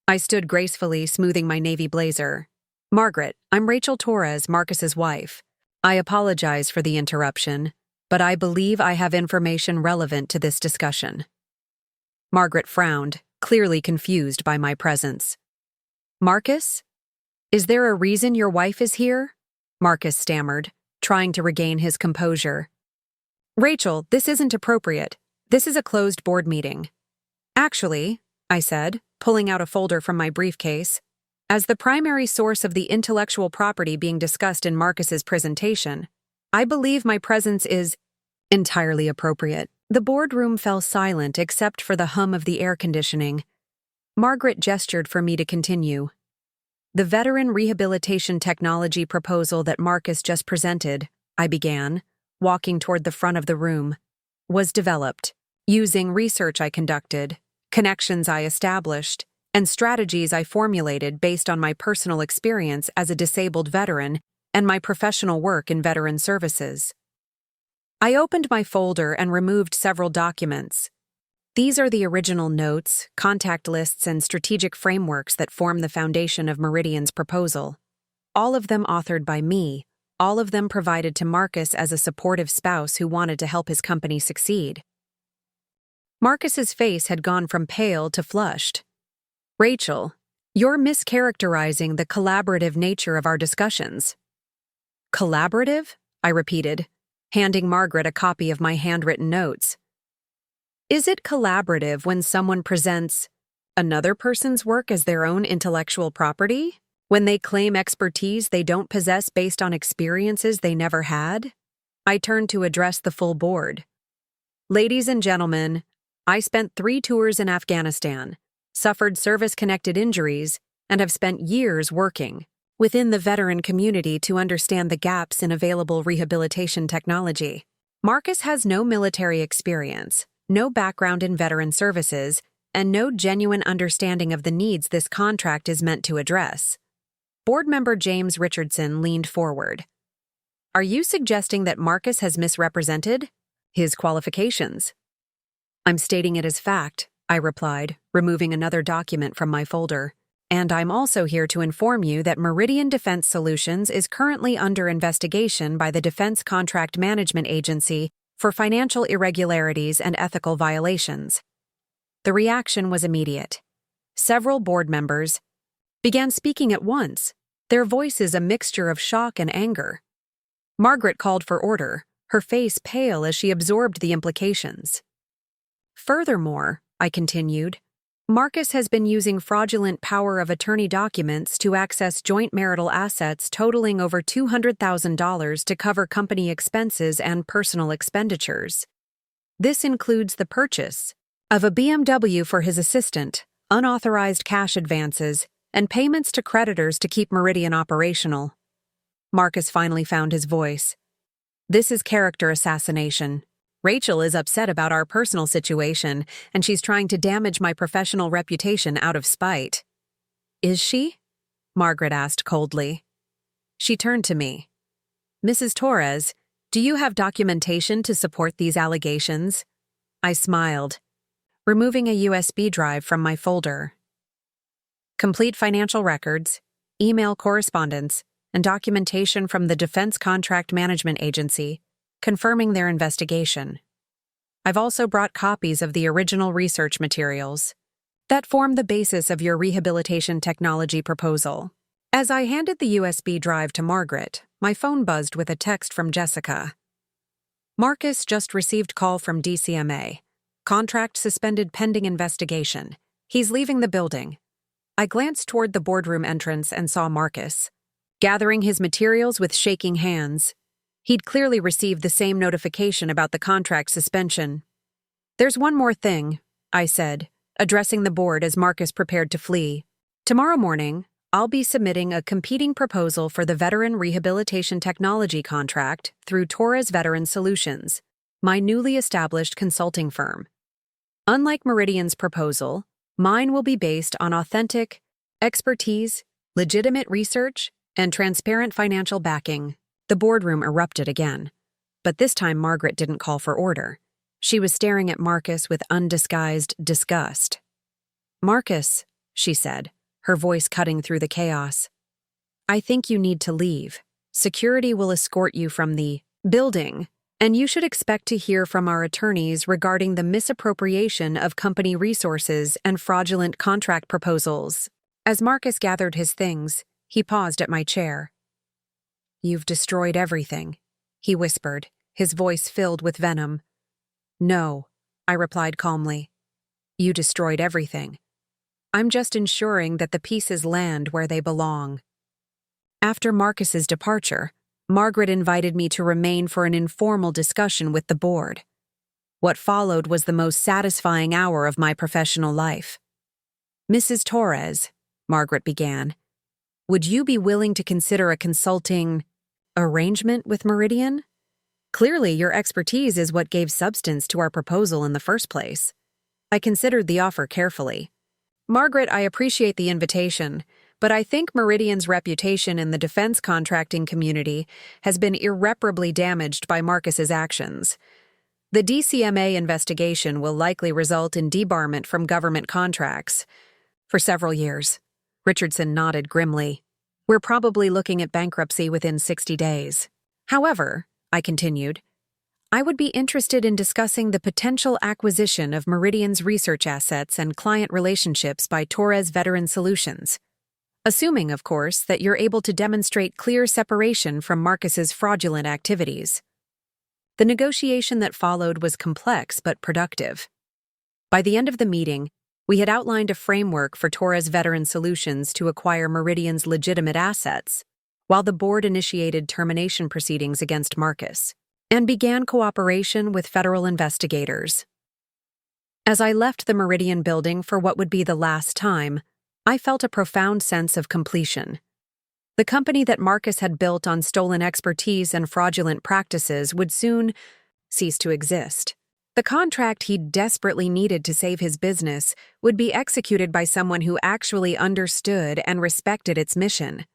I stood gracefully, smoothing my navy blazer. Margaret, I'm Rachel Torres, Marcus's wife. I apologize for the interruption, but I believe I have information relevant to this discussion. Margaret frowned, clearly confused by my presence. Marcus? Is there a reason your wife is here? Marcus stammered, trying to regain his composure. Rachel, this isn't appropriate. This is a closed board meeting. Actually, I said, pulling out a folder from my briefcase, as the primary source of the intellectual property being discussed in Marcus's presentation, I believe my presence is entirely appropriate. The boardroom fell silent except for the hum of the air conditioning. Margaret gestured for me to continue. The veteran rehabilitation technology proposal that Marcus just presented, I began, walking toward the front of the room, was developed using research I conducted, connections I established, and strategies I formulated based on my personal experience as a disabled veteran and my professional work in veteran services. I opened my folder and removed several documents. These are the original notes, contact lists, and strategic frameworks that form the foundation of Meridian's proposal. All of them authored by me, all of them provided to Marcus as a supportive spouse who wanted to help his company succeed. Marcus's face had gone from pale to flushed. Rachel, you're mischaracterizing the collaborative nature of our discussions. Collaborative? I repeated, handing Margaret a copy of my handwritten notes. Is it collaborative when someone presents another person's work as their own intellectual property? When they claim expertise they don't possess based on experiences they never had? I turned to address the full board. Ladies and gentlemen, I spent 3 tours in Afghanistan, suffered service-connected injuries, and have spent years working within the veteran community to understand the gaps in available rehabilitation technology. Marcus has no military experience, no background in veteran services, and no genuine understanding of the needs this contract is meant to address. Board member James Richardson leaned forward. Are you suggesting that Marcus has misrepresented his qualifications? I'm stating it as fact, I replied, removing another document from my folder. And I'm also here to inform you that Meridian Defense Solutions is currently under investigation by the Defense Contract Management Agency for financial irregularities and ethical violations. The reaction was immediate. Several board members began speaking at once, their voices a mixture of shock and anger. Margaret called for order, her face pale as she absorbed the implications. Furthermore, I continued, Marcus has been using fraudulent power of attorney documents to access joint marital assets totaling over $200,000 to cover company expenses and personal expenditures. This includes the purchase of a BMW for his assistant, unauthorized cash advances, and payments to creditors to keep Meridian operational. Marcus finally found his voice. This is character assassination. Rachel is upset about our personal situation, and she's trying to damage my professional reputation out of spite. Is she? Margaret asked coldly. She turned to me. Mrs. Torres, do you have documentation to support these allegations? I smiled, removing a USB drive from my folder. Complete financial records, email correspondence, and documentation from the Defense Contract Management Agency, confirming their investigation. I've also brought copies of the original research materials that form the basis of your rehabilitation technology proposal. As I handed the USB drive to Margaret, my phone buzzed with a text from Jessica. Marcus just received call from DCMA. Contract suspended pending investigation. He's leaving the building. I glanced toward the boardroom entrance and saw Marcus, gathering his materials with shaking hands. He'd clearly received the same notification about the contract suspension. "There's one more thing," I said, addressing the board as Marcus prepared to flee. "Tomorrow morning, I'll be submitting a competing proposal for the Veteran Rehabilitation Technology contract through Torres Veteran Solutions, my newly established consulting firm. Unlike Meridian's proposal, mine will be based on authentic expertise, legitimate research, and transparent financial backing." The boardroom erupted again, but this time Margaret didn't call for order. She was staring at Marcus with undisguised disgust. "Marcus," she said, her voice cutting through the chaos, "I think you need to leave. Security will escort you from the building, and you should expect to hear from our attorneys regarding the misappropriation of company resources and fraudulent contract proposals." As Marcus gathered his things, he paused at my chair. "You've destroyed everything," he whispered, his voice filled with venom. "No," I replied calmly. "You destroyed everything. I'm just ensuring that the pieces land where they belong." After Marcus's departure, Margaret invited me to remain for an informal discussion with the board. What followed was the most satisfying hour of my professional life. "Mrs. Torres," Margaret began, "would you be willing to consider a consulting arrangement with Meridian? Clearly, your expertise is what gave substance to our proposal in the first place." I considered the offer carefully. "Margaret, I appreciate the invitation, but I think Meridian's reputation in the defense contracting community has been irreparably damaged by Marcus's actions. The DCMA investigation will likely result in debarment from government contracts for several years." Richardson nodded grimly. "We're probably looking at bankruptcy within 60 days. However," I continued, "I would be interested in discussing the potential acquisition of Meridian's research assets and client relationships by Torres Veteran Solutions. Assuming, of course, that you're able to demonstrate clear separation from Marcus's fraudulent activities." The negotiation that followed was complex but productive. By the end of the meeting, we had outlined a framework for Torres Veteran Solutions to acquire Meridian's legitimate assets, while the board initiated termination proceedings against Marcus and began cooperation with federal investigators. As I left the Meridian building for what would be the last time, I felt a profound sense of completion. The company that Marcus had built on stolen expertise and fraudulent practices would soon cease to exist. The contract he desperately needed to save his business would be executed by someone who actually understood and respected its mission.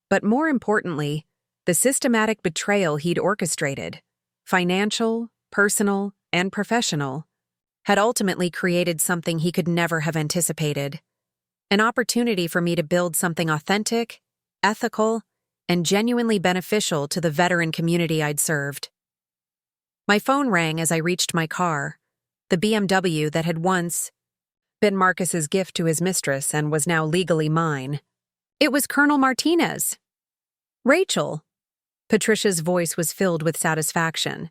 But more importantly, the systematic betrayal he'd orchestrated, financial, personal, and professional, had ultimately created something he could never have anticipated. An opportunity for me to build something authentic, ethical, and genuinely beneficial to the veteran community I'd served. My phone rang as I reached my car, the BMW that had once been Marcus's gift to his mistress and was now legally mine. It was Colonel Martinez. "Rachel." Patricia's voice was filled with satisfaction.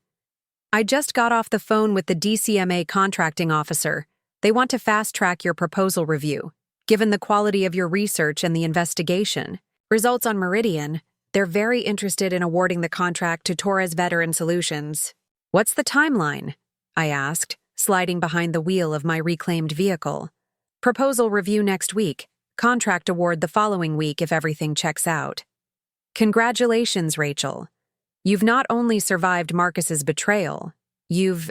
"I just got off the phone with the DCMA contracting officer. They want to fast-track your proposal review. Given the quality of your research and the investigation results on Meridian, they're very interested in awarding the contract to Torres Veteran Solutions." "What's the timeline?" I asked, sliding behind the wheel of my reclaimed vehicle. "Proposal review next week. Contract award the following week if everything checks out." "Congratulations, Rachel. You've not only survived Marcus's betrayal, you've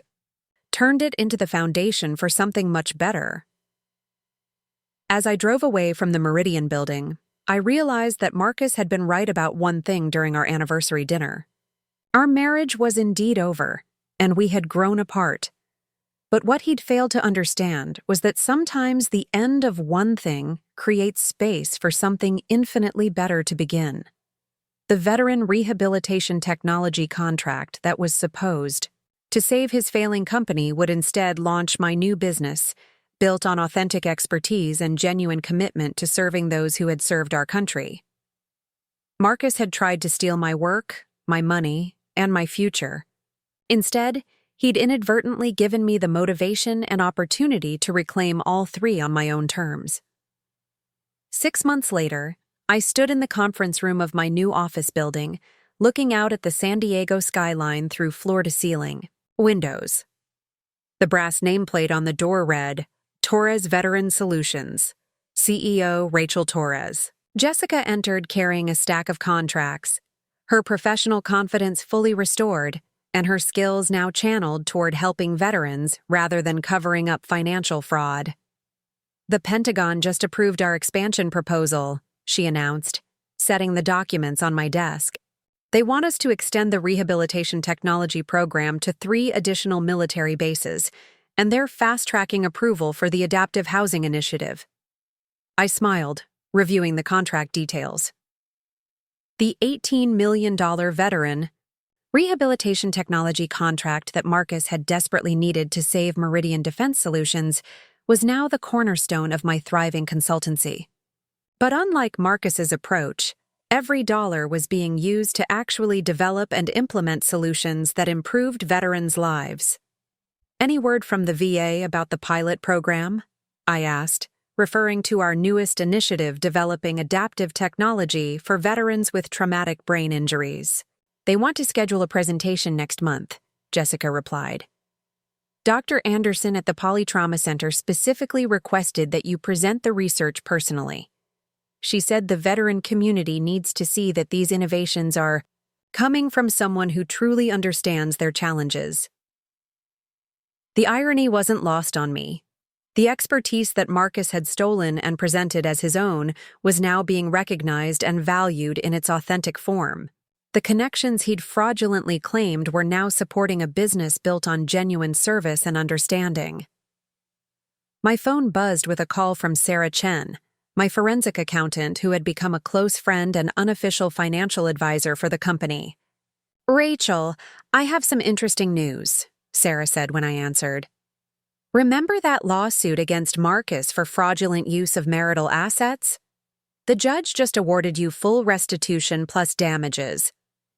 turned it into the foundation for something much better." As I drove away from the Meridian building, I realized that Marcus had been right about one thing during our anniversary dinner. Our marriage was indeed over, and we had grown apart. But what he'd failed to understand was that sometimes the end of one thing creates space for something infinitely better to begin. The Veteran Rehabilitation Technology contract that was supposed to save his failing company would instead launch my new business, built on authentic expertise and genuine commitment to serving those who had served our country. Marcus had tried to steal my work, my money, and my future. Instead, He'd inadvertently given me the motivation and opportunity to reclaim all three on my own terms. 6 months later, I stood in the conference room of my new office building, looking out at the San Diego skyline through floor-to-ceiling windows. The brass nameplate on the door read, Torres Veteran Solutions, CEO Rachel Torres. Jessica entered carrying a stack of contracts, her professional confidence fully restored, and her skills now channeled toward helping veterans rather than covering up financial fraud. The Pentagon just approved our expansion proposal, she announced, setting the documents on my desk. They want us to extend the rehabilitation technology program to 3 additional military bases, and they're fast-tracking approval for the Adaptive Housing Initiative. I smiled, reviewing the contract details. The $18 million veteran rehabilitation technology contract that Marcus had desperately needed to save Meridian Defense Solutions was now the cornerstone of my thriving consultancy. But unlike Marcus's approach, every dollar was being used to actually develop and implement solutions that improved veterans' lives. Any word from the VA about the pilot program? I asked, referring to our newest initiative developing adaptive technology for veterans with traumatic brain injuries. They want to schedule a presentation next month, Jessica replied. Dr. Anderson at the Polytrauma Center specifically requested that you present the research personally. She said the veteran community needs to see that these innovations are coming from someone who truly understands their challenges. The irony wasn't lost on me. The expertise that Marcus had stolen and presented as his own was now being recognized and valued in its authentic form. The connections he'd fraudulently claimed were now supporting a business built on genuine service and understanding. My phone buzzed with a call from Sarah Chen, my forensic accountant who had become a close friend and unofficial financial advisor for the company. Rachel, I have some interesting news, Sarah said when I answered. Remember that lawsuit against Marcus for fraudulent use of marital assets? The judge just awarded you full restitution plus damages,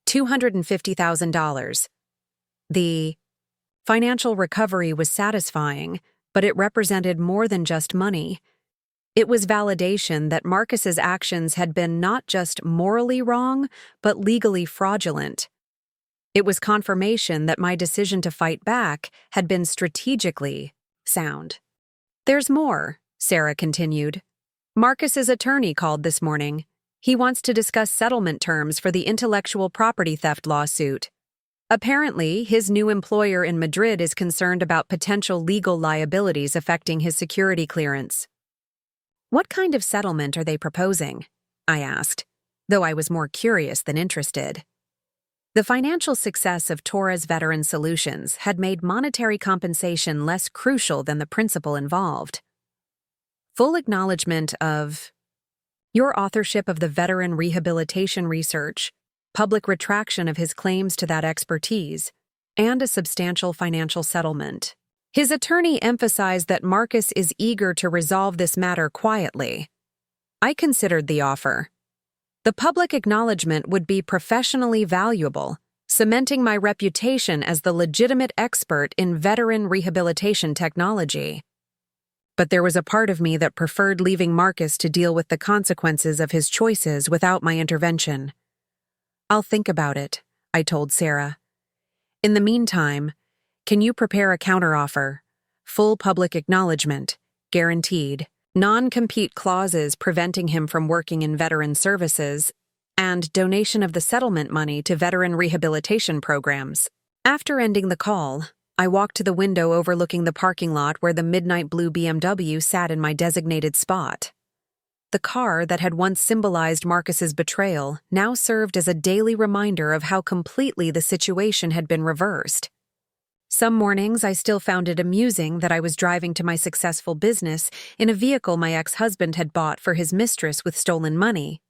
$250,000. The financial recovery was satisfying, but it represented more than just money. It was validation that Marcus's actions had been not just morally wrong, but legally fraudulent. It was confirmation that my decision to fight back had been strategically sound. There's more, Sarah continued. Marcus's attorney called this morning. He wants to discuss settlement terms for the intellectual property theft lawsuit. Apparently, his new employer in Madrid is concerned about potential legal liabilities affecting his security clearance. What kind of settlement are they proposing? I asked, though I was more curious than interested. The financial success of Torres Veteran Solutions had made monetary compensation less crucial than the principle involved. Full acknowledgement of your authorship of the veteran rehabilitation research, public retraction of his claims to that expertise, and a substantial financial settlement. His attorney emphasized that Marcus is eager to resolve this matter quietly. I considered the offer. The public acknowledgement would be professionally valuable, cementing my reputation as the legitimate expert in veteran rehabilitation technology. But there was a part of me that preferred leaving Marcus to deal with the consequences of his choices without my intervention. I'll think about it, I told Sarah. In the meantime, can you prepare a counteroffer? Full public acknowledgement, guaranteed, non-compete clauses preventing him from working in veteran services, and donation of the settlement money to veteran rehabilitation programs. After ending the call, I walked to the window overlooking the parking lot where the midnight blue BMW sat in my designated spot. The car that had once symbolized Marcus's betrayal now served as a daily reminder of how completely the situation had been reversed. Some mornings I still found it amusing that I was driving to my successful business in a vehicle my ex-husband had bought for his mistress with stolen money.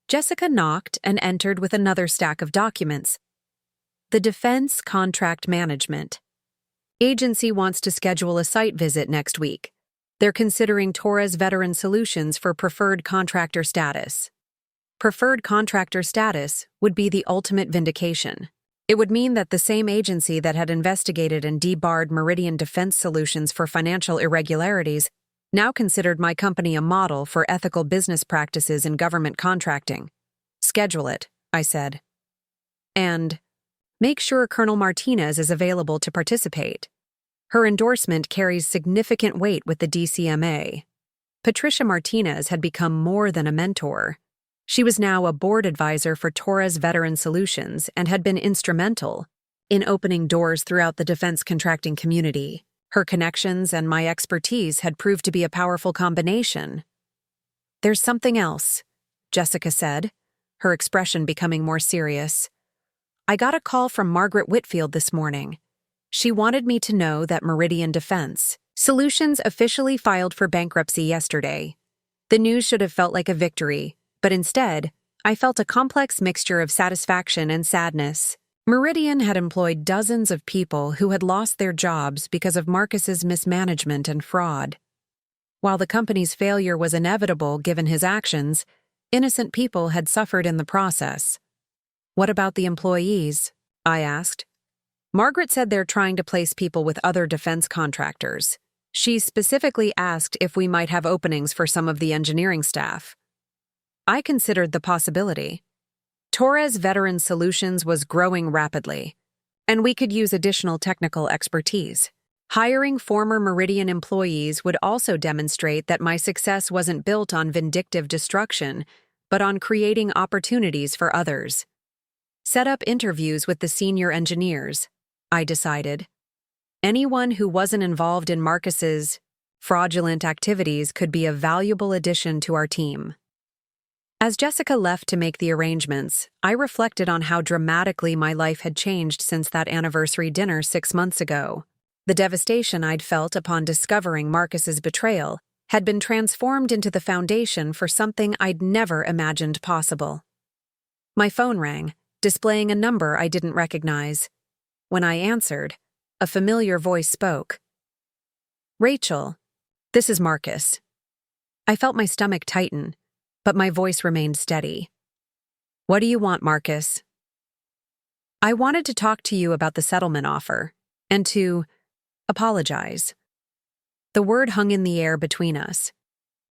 Jessica knocked and entered with another stack of documents. The Defense Contract Management. Agency wants to schedule a site visit next week. They're considering Torres Veteran Solutions for preferred contractor status. Preferred contractor status would be the ultimate vindication. It would mean that the same agency that had investigated and debarred Meridian Defense Solutions for financial irregularities now considered my company a model for ethical business practices in government contracting. Schedule it, I said. And make sure Colonel Martinez is available to participate. Her endorsement carries significant weight with the DCMA. Patricia Martinez had become more than a mentor. She was now a board advisor for Torres Veteran Solutions and had been instrumental in opening doors throughout the defense contracting community. Her connections and my expertise had proved to be a powerful combination. "There's something else," Jessica said, her expression becoming more serious. "I got a call from Margaret Whitfield this morning. She wanted me to know that Meridian Defense Solutions officially filed for bankruptcy yesterday. The news should have felt like a victory, but instead, I felt a complex mixture of satisfaction and sadness. Meridian had employed dozens of people who had lost their jobs because of Marcus's mismanagement and fraud. While the company's failure was inevitable given his actions, innocent people had suffered in the process. "What about the employees?" I asked. "Margaret said they're trying to place people with other defense contractors. She specifically asked if we might have openings for some of the engineering staff." I considered the possibility. Torres Veteran Solutions was growing rapidly, and we could use additional technical expertise. Hiring former Meridian employees would also demonstrate that my success wasn't built on vindictive destruction, but on creating opportunities for others. Set up interviews with the senior engineers, I decided. Anyone who wasn't involved in Marcus's fraudulent activities could be a valuable addition to our team. As Jessica left to make the arrangements, I reflected on how dramatically my life had changed since that anniversary dinner 6 months ago. The devastation I'd felt upon discovering Marcus's betrayal had been transformed into the foundation for something I'd never imagined possible. My phone rang, displaying a number I didn't recognize. When I answered, a familiar voice spoke. "Rachel, this is Marcus." I felt my stomach tighten, but my voice remained steady. "What do you want, Marcus?" "I wanted to talk to you about the settlement offer, and to apologize." The word hung in the air between us.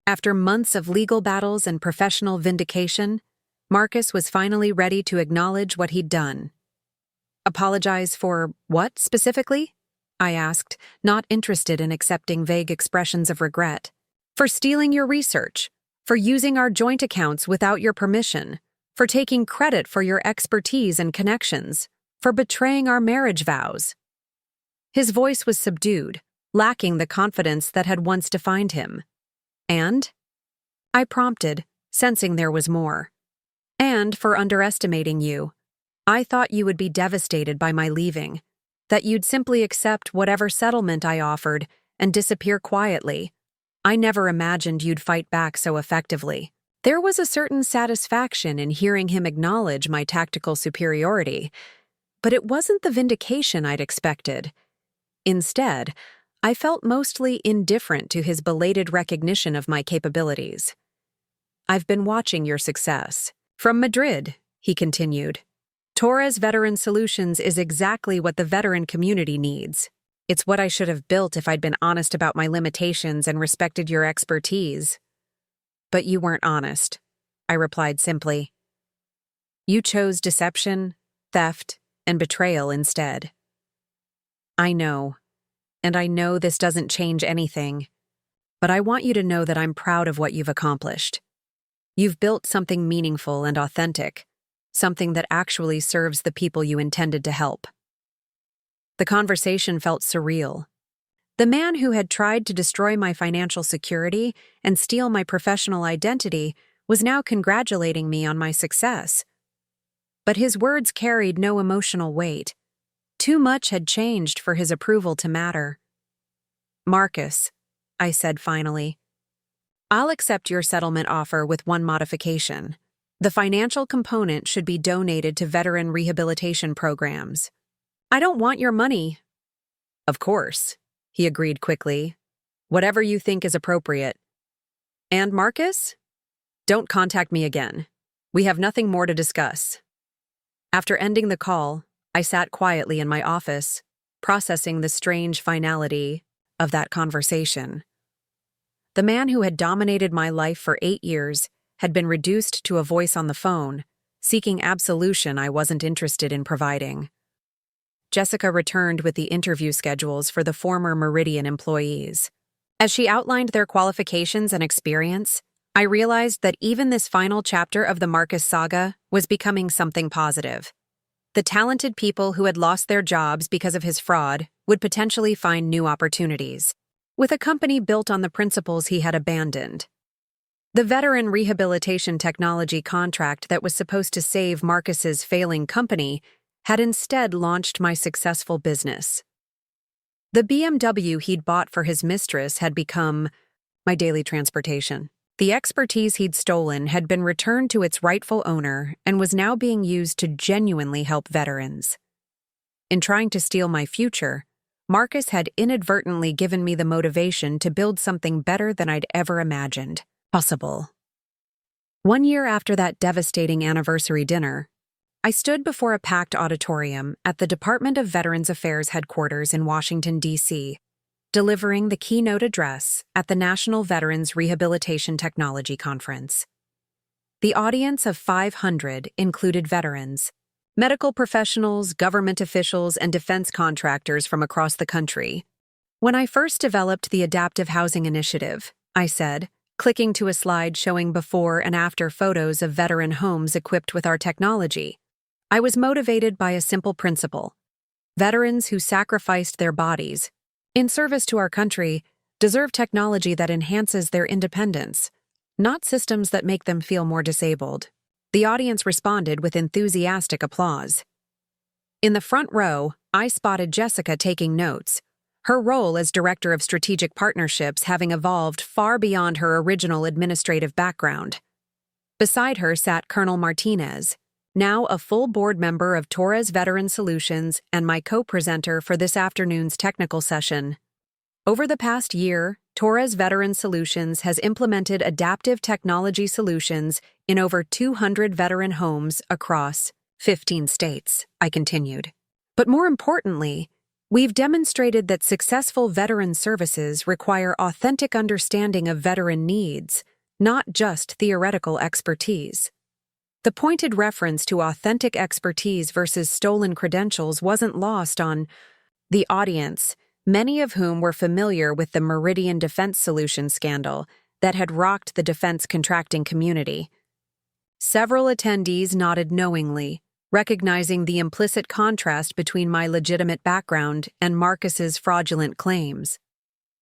After months of legal battles and professional vindication, Marcus was finally ready to acknowledge what he'd done. "Apologize for what, specifically?" I asked, not interested in accepting vague expressions of regret. "For stealing your research, for using our joint accounts without your permission, for taking credit for your expertise and connections, for betraying our marriage vows." His voice was subdued, lacking the confidence that had once defined him. "And?" I prompted, sensing there was more. "And for underestimating you. I thought you would be devastated by my leaving, that you'd simply accept whatever settlement I offered and disappear quietly. I never imagined you'd fight back so effectively." There was a certain satisfaction in hearing him acknowledge my tactical superiority, but it wasn't the vindication I'd expected. Instead, I felt mostly indifferent to his belated recognition of my capabilities. "I've been watching your success. From Madrid," he continued. "Torres Veteran Solutions is exactly what the veteran community needs. It's what I should have built if I'd been honest about my limitations and respected your expertise." "But you weren't honest," I replied simply. "You chose deception, theft, and betrayal instead." "I know, and I know this doesn't change anything, but I want you to know that I'm proud of what you've accomplished. You've built something meaningful and authentic, something that actually serves the people you intended to help." The conversation felt surreal. The man who had tried to destroy my financial security and steal my professional identity was now congratulating me on my success. But his words carried no emotional weight. Too much had changed for his approval to matter. "Marcus," I said finally, "I'll accept your settlement offer with one modification. The financial component should be donated to veteran rehabilitation programs." "I don't want your money." "Of course," he agreed quickly. "Whatever you think is appropriate." "And Marcus? Don't contact me again. We have nothing more to discuss." After ending the call, I sat quietly in my office, processing the strange finality of that conversation. The man who had dominated my life for 8 years had been reduced to a voice on the phone, seeking absolution I wasn't interested in providing. Jessica returned with the interview schedules for the former Meridian employees. As she outlined their qualifications and experience, I realized that even this final chapter of the Marcus saga was becoming something positive. The talented people who had lost their jobs because of his fraud would potentially find new opportunities, with a company built on the principles he had abandoned. The veteran rehabilitation technology contract that was supposed to save Marcus's failing company had instead launched my successful business. The BMW he'd bought for his mistress had become my daily transportation. The expertise he'd stolen had been returned to its rightful owner and was now being used to genuinely help veterans. In trying to steal my future, Marcus had inadvertently given me the motivation to build something better than I'd ever imagined possible. 1 year after that devastating anniversary dinner, I stood before a packed auditorium at the Department of Veterans Affairs headquarters in Washington, D.C., delivering the keynote address at the National Veterans Rehabilitation Technology Conference. The audience of 500 included veterans, medical professionals, government officials, and defense contractors from across the country. When I first developed the Adaptive Housing Initiative, I said, clicking to a slide showing before and after photos of veteran homes equipped with our technology, I was motivated by a simple principle. Veterans who sacrificed their bodies in service to our country deserve technology that enhances their independence, not systems that make them feel more disabled. The audience responded with enthusiastic applause. In the front row, I spotted Jessica taking notes, her role as Director of Strategic Partnerships having evolved far beyond her original administrative background. Beside her sat Colonel Martinez, now a full board member of Torres Veteran Solutions and my co-presenter for this afternoon's technical session. Over the past year, Torres Veteran Solutions has implemented adaptive technology solutions in over 200 veteran homes across 15 states, I continued. But more importantly, we've demonstrated that successful veteran services require authentic understanding of veteran needs, not just theoretical expertise. The pointed reference to authentic expertise versus stolen credentials wasn't lost on the audience, many of whom were familiar with the Meridian Defense Solutions scandal that had rocked the defense contracting community. Several attendees nodded knowingly, recognizing the implicit contrast between my legitimate background and Marcus's fraudulent claims.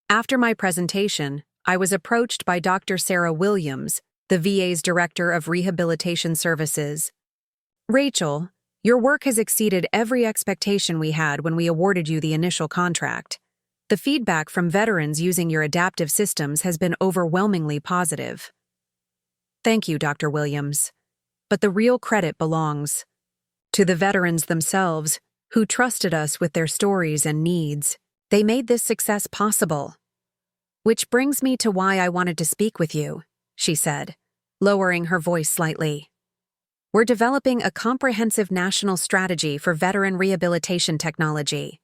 After my presentation, I was approached by Dr. Sarah Williams, the VA's Director of Rehabilitation Services. Rachel, your work has exceeded every expectation we had when we awarded you the initial contract. The feedback from veterans using your adaptive systems has been overwhelmingly positive. Thank you, Dr. Williams. But the real credit belongs to the veterans themselves, who trusted us with their stories and needs. They made this success possible. Which brings me to why I wanted to speak with you, she said, lowering her voice slightly. We're developing a comprehensive national strategy for veteran rehabilitation technology.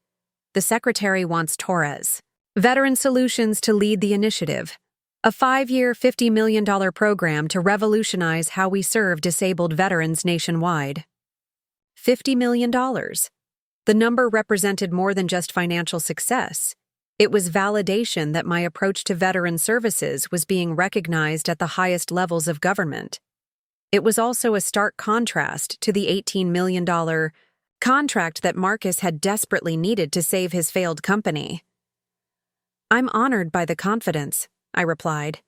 The Secretary wants Torres Veteran Solutions to lead the initiative, a 5-year, $50 million program to revolutionize how we serve disabled veterans nationwide. $50 million. The number represented more than just financial success. It was validation that my approach to veteran services was being recognized at the highest levels of government. It was also a stark contrast to the $18 million contract that Marcus had desperately needed to save his failed company. I'm honored by the confidence, I replied.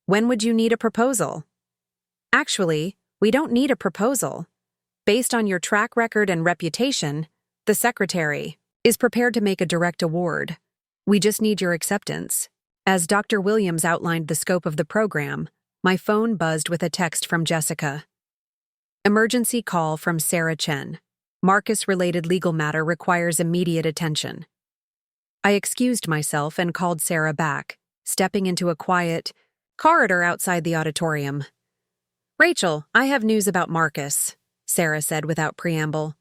When would you need a proposal? Actually, we don't need a proposal. Based on your track record and reputation, the Secretary is prepared to make a direct award. We just need your acceptance. As Dr. Williams outlined the scope of the program, my phone buzzed with a text from Jessica. Emergency call from Sarah Chen. Marcus-related legal matter requires immediate attention. I excused myself and called Sarah back, stepping into a quiet corridor outside the auditorium. Rachel, I have news about Marcus, Sarah said without preamble.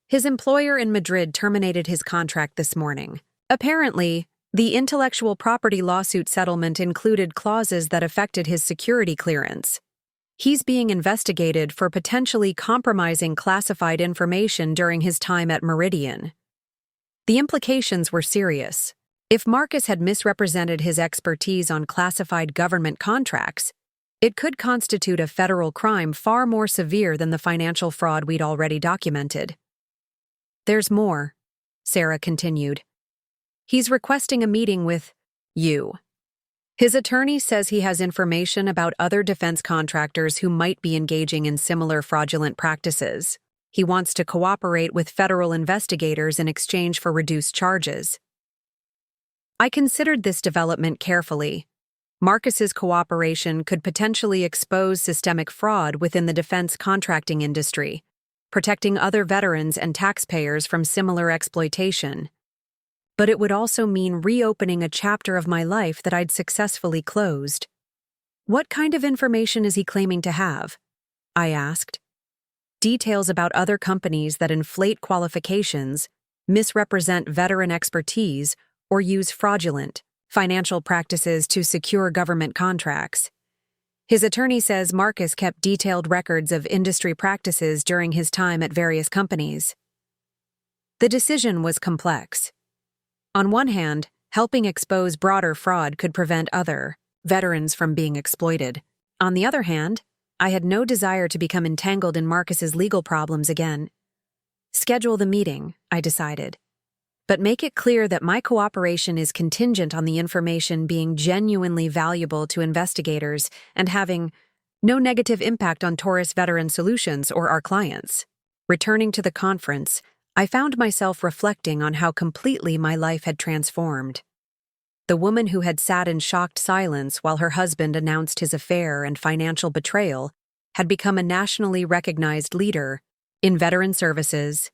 His employer in Madrid terminated his contract this morning. Apparently, the intellectual property lawsuit settlement included clauses that affected his security clearance. He's being investigated for potentially compromising classified information during his time at Meridian. The implications were serious. If Marcus had misrepresented his expertise on classified government contracts, it could constitute a federal crime far more severe than the financial fraud we'd already documented. There's more, Sarah continued. He's requesting a meeting with you. His attorney says he has information about other defense contractors who might be engaging in similar fraudulent practices. He wants to cooperate with federal investigators in exchange for reduced charges. I considered this development carefully. Marcus's cooperation could potentially expose systemic fraud within the defense contracting industry, protecting other veterans and taxpayers from similar exploitation. But it would also mean reopening a chapter of my life that I'd successfully closed. What kind of information is he claiming to have? I asked. Details about other companies that inflate qualifications, misrepresent veteran expertise, or use fraudulent financial practices to secure government contracts. His attorney says Marcus kept detailed records of industry practices during his time at various companies. The decision was complex. On one hand, helping expose broader fraud could prevent other veterans from being exploited. On the other hand, I had no desire to become entangled in Marcus's legal problems again. Schedule the meeting, I decided. But make it clear that my cooperation is contingent on the information being genuinely valuable to investigators and having no negative impact on Torres Veteran Solutions or our clients. Returning to the conference, I found myself reflecting on how completely my life had transformed. The woman who had sat in shocked silence while her husband announced his affair and financial betrayal had become a nationally recognized leader in veteran services.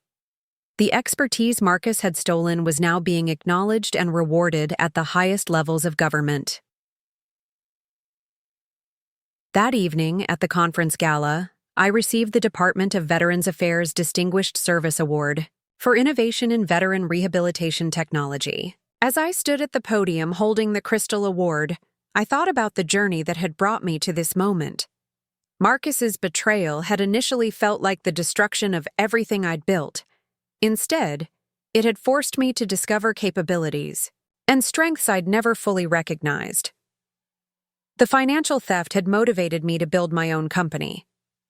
The expertise Marcus had stolen was now being acknowledged and rewarded at the highest levels of government. That evening, at the conference gala, I received the Department of Veterans Affairs Distinguished Service Award for Innovation in Veteran Rehabilitation Technology. As I stood at the podium holding the Crystal Award, I thought about the journey that had brought me to this moment. Marcus's betrayal had initially felt like the destruction of everything I'd built. Instead, it had forced me to discover capabilities and strengths I'd never fully recognized. The financial theft had motivated me to build my own company.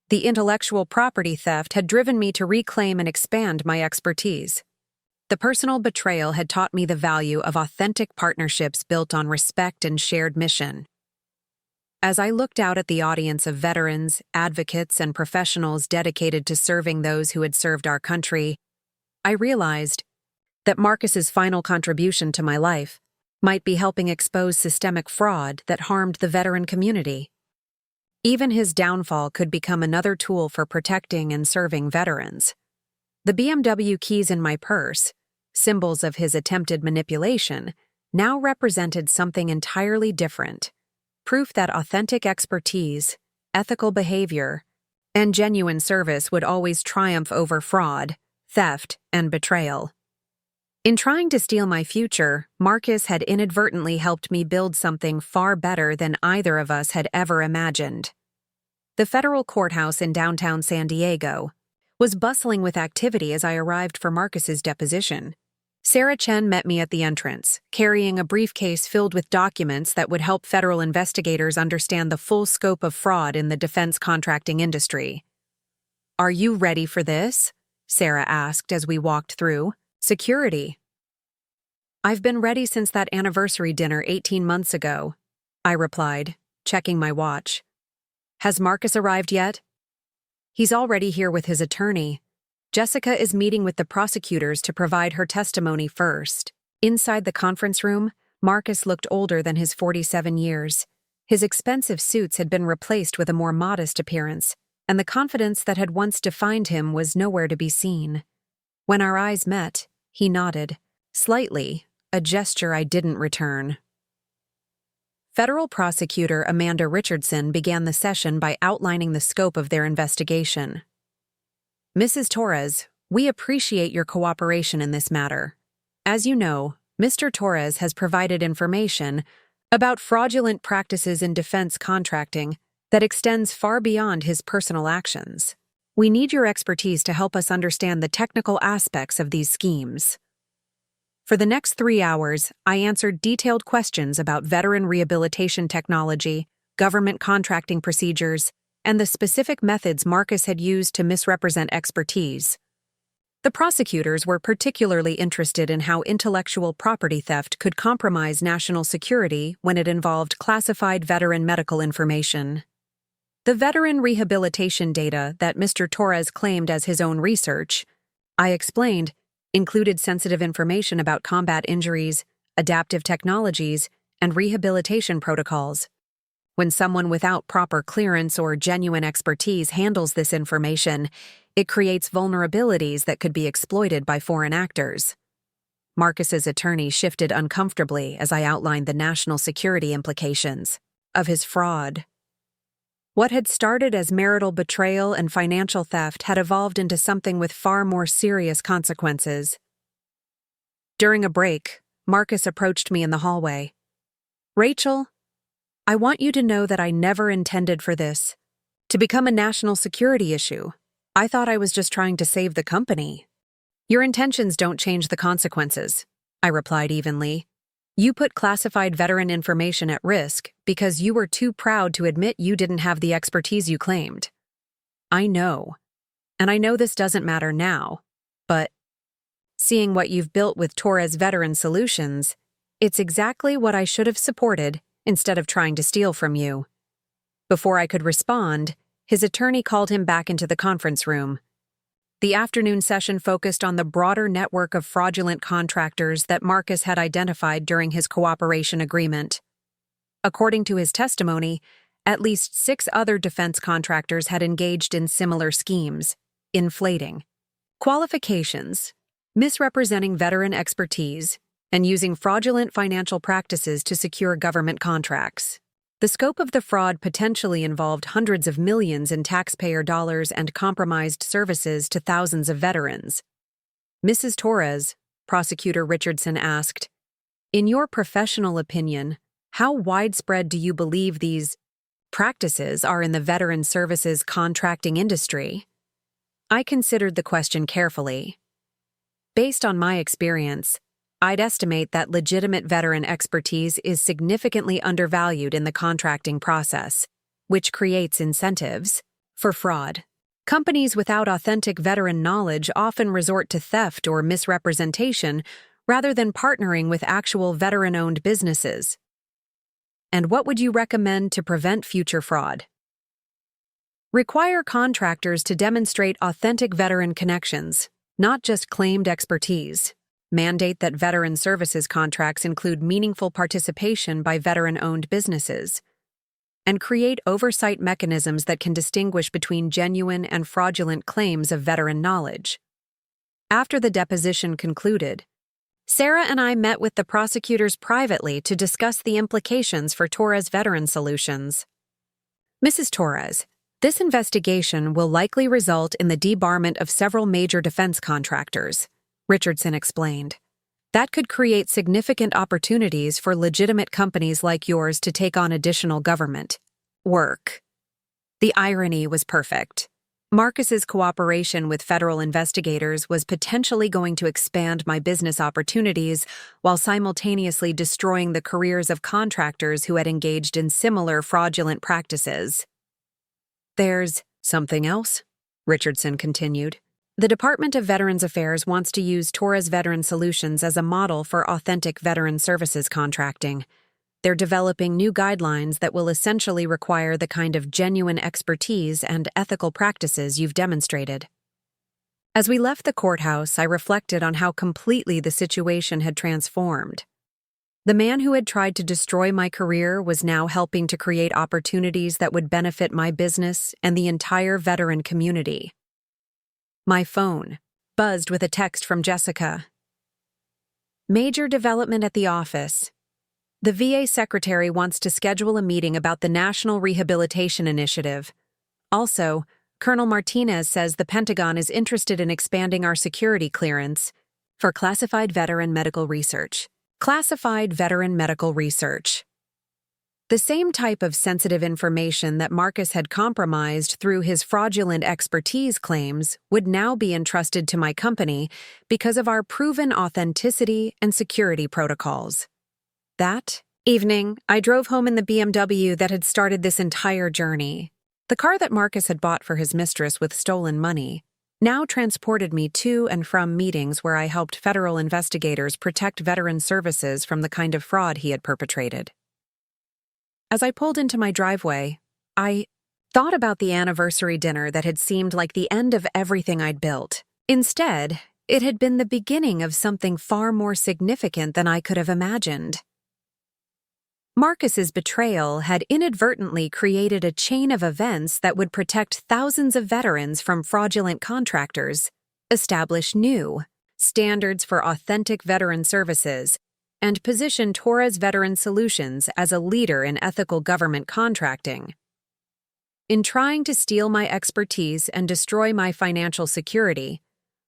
The intellectual property theft had driven me to reclaim and expand my expertise. The personal betrayal had taught me the value of authentic partnerships built on respect and shared mission. As I looked out at the audience of veterans, advocates, and professionals dedicated to serving those who had served our country, I realized that Marcus's final contribution to my life might be helping expose systemic fraud that harmed the veteran community. Even his downfall could become another tool for protecting and serving veterans. The BMW keys in my purse, symbols of his attempted manipulation, now represented something entirely different. Proof that authentic expertise, ethical behavior, and genuine service would always triumph over fraud, theft, and betrayal. In trying to steal my future, Marcus had inadvertently helped me build something far better than either of us had ever imagined. The federal courthouse in downtown San Diego was bustling with activity as I arrived for Marcus's deposition. Sarah Chen met me at the entrance, carrying a briefcase filled with documents that would help federal investigators understand the full scope of fraud in the defense contracting industry. "Are you ready for this?" Sarah asked as we walked through. "Security." "I've been ready since that anniversary dinner 18 months ago," I replied, checking my watch. "Has Marcus arrived yet?" "He's already here with his attorney. Jessica is meeting with the prosecutors to provide her testimony first." Inside the conference room, Marcus looked older than his 47 years. His expensive suits had been replaced with a more modest appearance, and the confidence that had once defined him was nowhere to be seen. When our eyes met, he nodded, slightly, a gesture I didn't return. Federal Prosecutor Amanda Richardson began the session by outlining the scope of their investigation. "Mrs. Torres, We appreciate your cooperation in this matter. As you know, Mr. Torres has provided information about fraudulent practices in defense contracting that extends far beyond his personal actions. We need your expertise to help us understand the technical aspects of these schemes. For the next 3 hours, I answered detailed questions about veteran rehabilitation technology, government contracting procedures, and the specific methods Marcus had used to misrepresent expertise. The prosecutors were particularly interested in how intellectual property theft could compromise national security when it involved classified veteran medical information. The veteran rehabilitation data that Mr. Torres claimed as his own research, I explained, included sensitive information about combat injuries, adaptive technologies, and rehabilitation protocols. When someone without proper clearance or genuine expertise handles this information, it creates vulnerabilities that could be exploited by foreign actors. Marcus's attorney shifted uncomfortably as I outlined the national security implications of his fraud. What had started as marital betrayal and financial theft had evolved into something with far more serious consequences. During a break, Marcus approached me in the hallway. "Rachel, I want you to know that I never intended for this to become a national security issue. I thought I was just trying to save the company." "Your intentions don't change the consequences," I replied evenly. "You put classified veteran information at risk because you were too proud to admit you didn't have the expertise you claimed." "I know. And I know this doesn't matter now, but seeing what you've built with Torres Veteran Solutions, it's exactly what I should have supported instead of trying to steal from you." Before I could respond, his attorney called him back into the conference room. The afternoon session focused on the broader network of fraudulent contractors that Marcus had identified during his cooperation agreement. According to his testimony, at least 6 other defense contractors had engaged in similar schemes, inflating qualifications, misrepresenting veteran expertise, and using fraudulent financial practices to secure government contracts. The scope of the fraud potentially involved hundreds of millions in taxpayer dollars and compromised services to thousands of veterans. "Mrs. Torres," Prosecutor Richardson asked, "in your professional opinion, how widespread do you believe these practices are in the veteran services contracting industry?" I considered the question carefully. Based on my experience, I'd estimate that legitimate veteran expertise is significantly undervalued in the contracting process, which creates incentives for fraud. Companies without authentic veteran knowledge often resort to theft or misrepresentation rather than partnering with actual veteran-owned businesses. And what would you recommend to prevent future fraud? Require contractors to demonstrate authentic veteran connections, not just claimed expertise. Mandate that veteran services contracts include meaningful participation by veteran-owned businesses. And create oversight mechanisms that can distinguish between genuine and fraudulent claims of veteran knowledge. After the deposition concluded, Sarah and I met with the prosecutors privately to discuss the implications for Torres Veteran Solutions. "Mrs. Torres, this investigation will likely result in the debarment of several major defense contractors," Richardson explained. "That could create significant opportunities for legitimate companies like yours to take on additional government work." The irony was perfect. Marcus's cooperation with federal investigators was potentially going to expand my business opportunities while simultaneously destroying the careers of contractors who had engaged in similar fraudulent practices. "There's something else," Richardson continued. "The Department of Veterans Affairs wants to use Torres Veteran Solutions as a model for authentic veteran services contracting. They're developing new guidelines that will essentially require the kind of genuine expertise and ethical practices you've demonstrated." As we left the courthouse, I reflected on how completely the situation had transformed. The man who had tried to destroy my career was now helping to create opportunities that would benefit my business and the entire veteran community. My phone buzzed with a text from Jessica. "Major development at the office. The VA secretary wants to schedule a meeting about the National Rehabilitation Initiative. Also, Colonel Martinez says the Pentagon is interested in expanding our security clearance for classified veteran medical research. Classified veteran medical research. The same type of sensitive information that Marcus had compromised through his fraudulent expertise claims would now be entrusted to my company because of our proven authenticity and security protocols. That evening, I drove home in the BMW that had started this entire journey. The car that Marcus had bought for his mistress with stolen money now transported me to and from meetings where I helped federal investigators protect veteran services from the kind of fraud he had perpetrated. As I pulled into my driveway, I thought about the anniversary dinner that had seemed like the end of everything I'd built. Instead, it had been the beginning of something far more significant than I could have imagined. Marcus's betrayal had inadvertently created a chain of events that would protect thousands of veterans from fraudulent contractors, establish new standards for authentic veteran services, and position Torres Veteran Solutions as a leader in ethical government contracting. In trying to steal my expertise and destroy my financial security,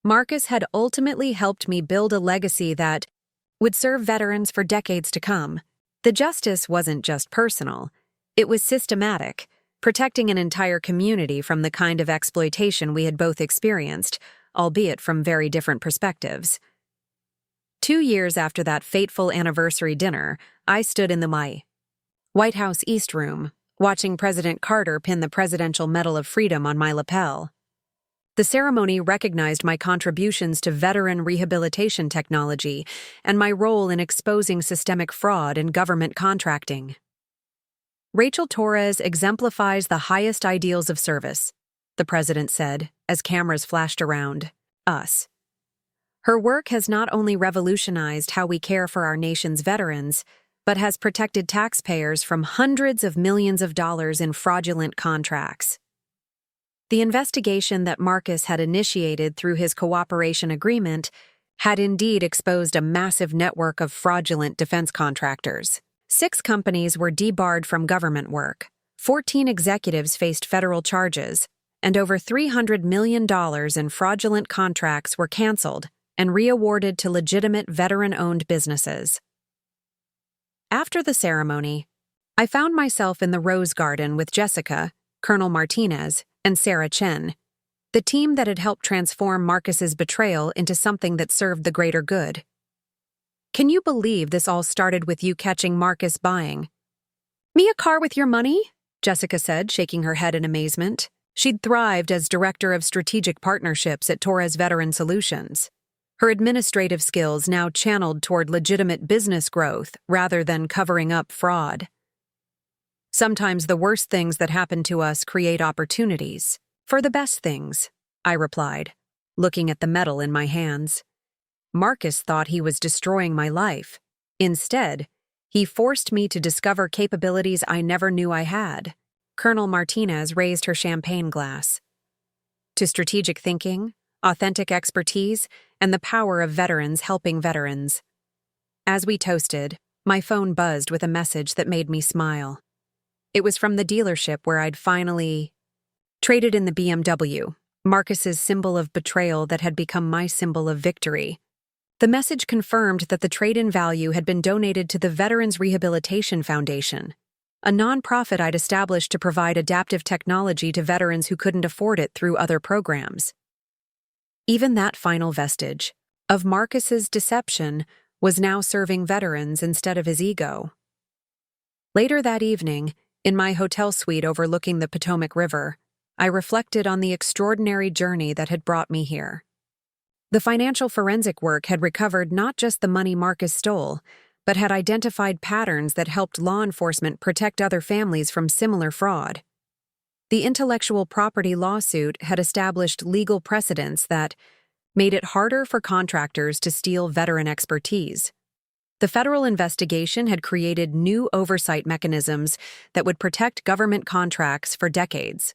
Marcus had ultimately helped me build a legacy that would serve veterans for decades to come. The justice wasn't just personal, it was systematic, protecting an entire community from the kind of exploitation we had both experienced, albeit from very different perspectives. 2 years after that fateful anniversary dinner, I stood in the White House East Room, watching President Carter pin the Presidential Medal of Freedom on my lapel. The ceremony recognized my contributions to veteran rehabilitation technology and my role in exposing systemic fraud in government contracting. Rachel Torres exemplifies the highest ideals of service, the president said, as cameras flashed around us. Her work has not only revolutionized how we care for our nation's veterans, but has protected taxpayers from hundreds of millions of dollars in fraudulent contracts. The investigation that Marcus had initiated through his cooperation agreement had indeed exposed a massive network of fraudulent defense contractors. 6 companies were debarred from government work, 14 executives faced federal charges, and over $300 million in fraudulent contracts were canceled and re-awarded to legitimate veteran-owned businesses. After the ceremony, I found myself in the Rose Garden with Jessica, Colonel Martinez, and Sarah Chen, the team that had helped transform Marcus's betrayal into something that served the greater good. Can you believe this all started with you catching Marcus buying me a car with your money? Jessica said, shaking her head in amazement. She'd thrived as Director of Strategic Partnerships at Torres Veteran Solutions, her administrative skills now channeled toward legitimate business growth rather than covering up fraud. Sometimes the worst things that happen to us create opportunities for the best things, I replied, looking at the medal in my hands. Marcus thought he was destroying my life. Instead, he forced me to discover capabilities I never knew I had. Colonel Martinez raised her champagne glass. To strategic thinking, authentic expertise, and the power of veterans helping veterans. As we toasted, my phone buzzed with a message that made me smile. It was from the dealership where I'd finally traded in the BMW, Marcus's symbol of betrayal that had become my symbol of victory. The message confirmed that the trade-in value had been donated to the Veterans Rehabilitation Foundation, a nonprofit I'd established to provide adaptive technology to veterans who couldn't afford it through other programs. Even that final vestige of Marcus's deception was now serving veterans instead of his ego. Later that evening, in my hotel suite overlooking the Potomac River, I reflected on the extraordinary journey that had brought me here. The financial forensic work had recovered not just the money Marcus stole, but had identified patterns that helped law enforcement protect other families from similar fraud. The intellectual property lawsuit had established legal precedents that made it harder for contractors to steal veteran expertise. The federal investigation had created new oversight mechanisms that would protect government contracts for decades.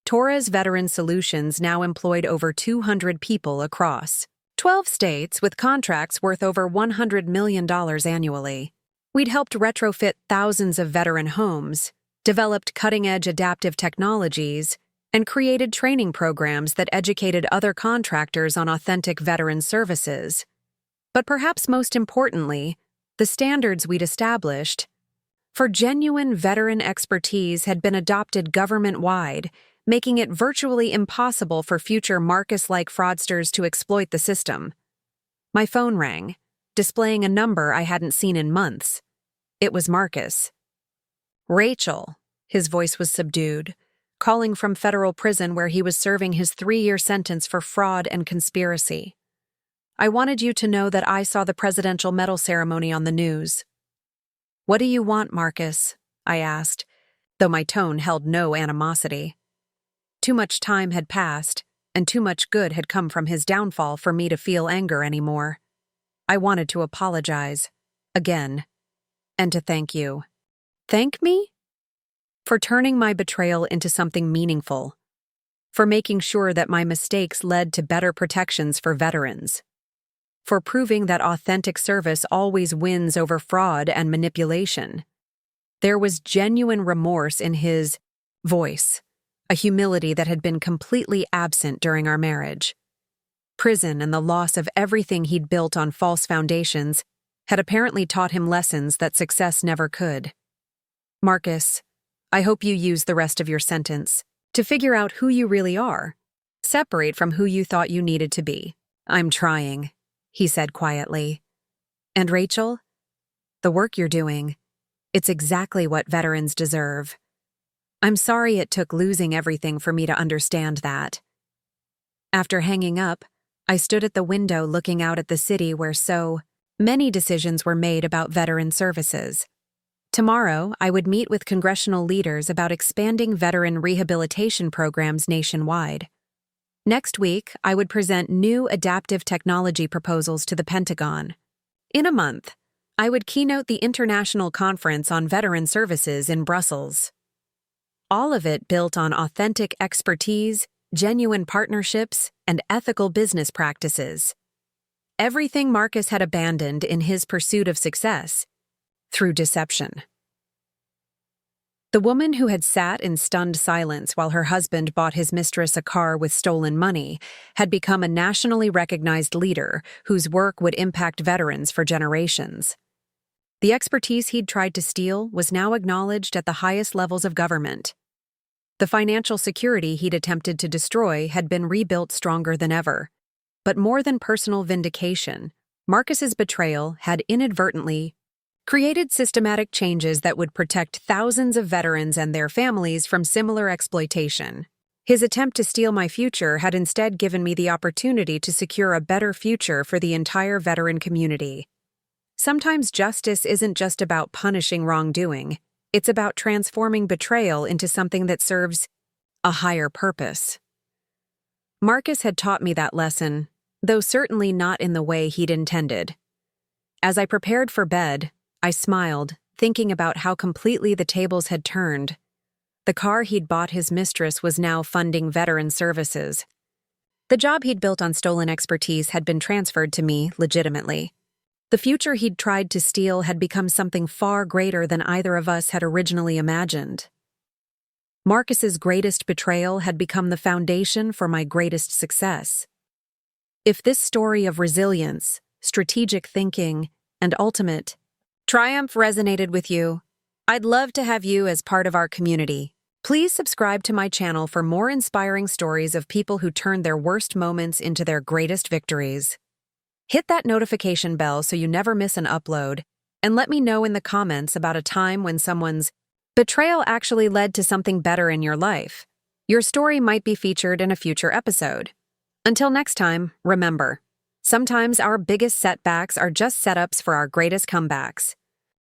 Torres Veteran Solutions now employed over 200 people across 12 states with contracts worth over $100 million annually. We'd helped retrofit thousands of veteran homes, developed cutting-edge adaptive technologies, and created training programs that educated other contractors on authentic veteran services. But perhaps most importantly, the standards we'd established for genuine veteran expertise had been adopted government-wide, making it virtually impossible for future Marcus-like fraudsters to exploit the system. My phone rang, displaying a number I hadn't seen in months. It was Marcus. "Rachel," his voice was subdued, calling from federal prison where he was serving his 3-year sentence for fraud and conspiracy. "I wanted you to know that I saw the presidential medal ceremony on the news." "What do you want, Marcus?" I asked, though my tone held no animosity. Too much time had passed, and too much good had come from his downfall for me to feel anger anymore. I wanted to apologize. Again. And to thank you. Thank me? For turning my betrayal into something meaningful. For making sure that my mistakes led to better protections for veterans. For proving that authentic service always wins over fraud and manipulation. There was genuine remorse in his voice, a humility that had been completely absent during our marriage. Prison and the loss of everything he'd built on false foundations had apparently taught him lessons that success never could. "Marcus, I hope you use the rest of your sentence to figure out who you really are, separate from who you thought you needed to be." "I'm trying," he said quietly. "And Rachel, the work you're doing, it's exactly what veterans deserve. I'm sorry it took losing everything for me to understand that." After hanging up, I stood at the window looking out at the city where so many decisions were made about veteran services. Tomorrow, I would meet with congressional leaders about expanding veteran rehabilitation programs nationwide. Next week, I would present new adaptive technology proposals to the Pentagon. In a month, I would keynote the International Conference on Veteran Services in Brussels. All of it built on authentic expertise, genuine partnerships, and ethical business practices. Everything Marcus had abandoned in his pursuit of success through deception. The woman who had sat in stunned silence while her husband bought his mistress a car with stolen money had become a nationally recognized leader whose work would impact veterans for generations. The expertise he'd tried to steal was now acknowledged at the highest levels of government. The financial security he'd attempted to destroy had been rebuilt stronger than ever. But more than personal vindication, Marcus's betrayal had inadvertently created systematic changes that would protect thousands of veterans and their families from similar exploitation. His attempt to steal my future had instead given me the opportunity to secure a better future for the entire veteran community. Sometimes justice isn't just about punishing wrongdoing. It's about transforming betrayal into something that serves a higher purpose. Marcus had taught me that lesson, though certainly not in the way he'd intended. As I prepared for bed, I smiled, thinking about how completely the tables had turned. The car he'd bought his mistress was now funding veteran services. The job he'd built on stolen expertise had been transferred to me legitimately. The future he'd tried to steal had become something far greater than either of us had originally imagined. Marcus's greatest betrayal had become the foundation for my greatest success. If this story of resilience, strategic thinking, and ultimate triumph resonated with you, I'd love to have you as part of our community. Please subscribe to my channel for more inspiring stories of people who turned their worst moments into their greatest victories. Hit that notification bell so you never miss an upload, and let me know in the comments about a time when someone's betrayal actually led to something better in your life. Your story might be featured in a future episode. Until next time, remember, sometimes our biggest setbacks are just setups for our greatest comebacks.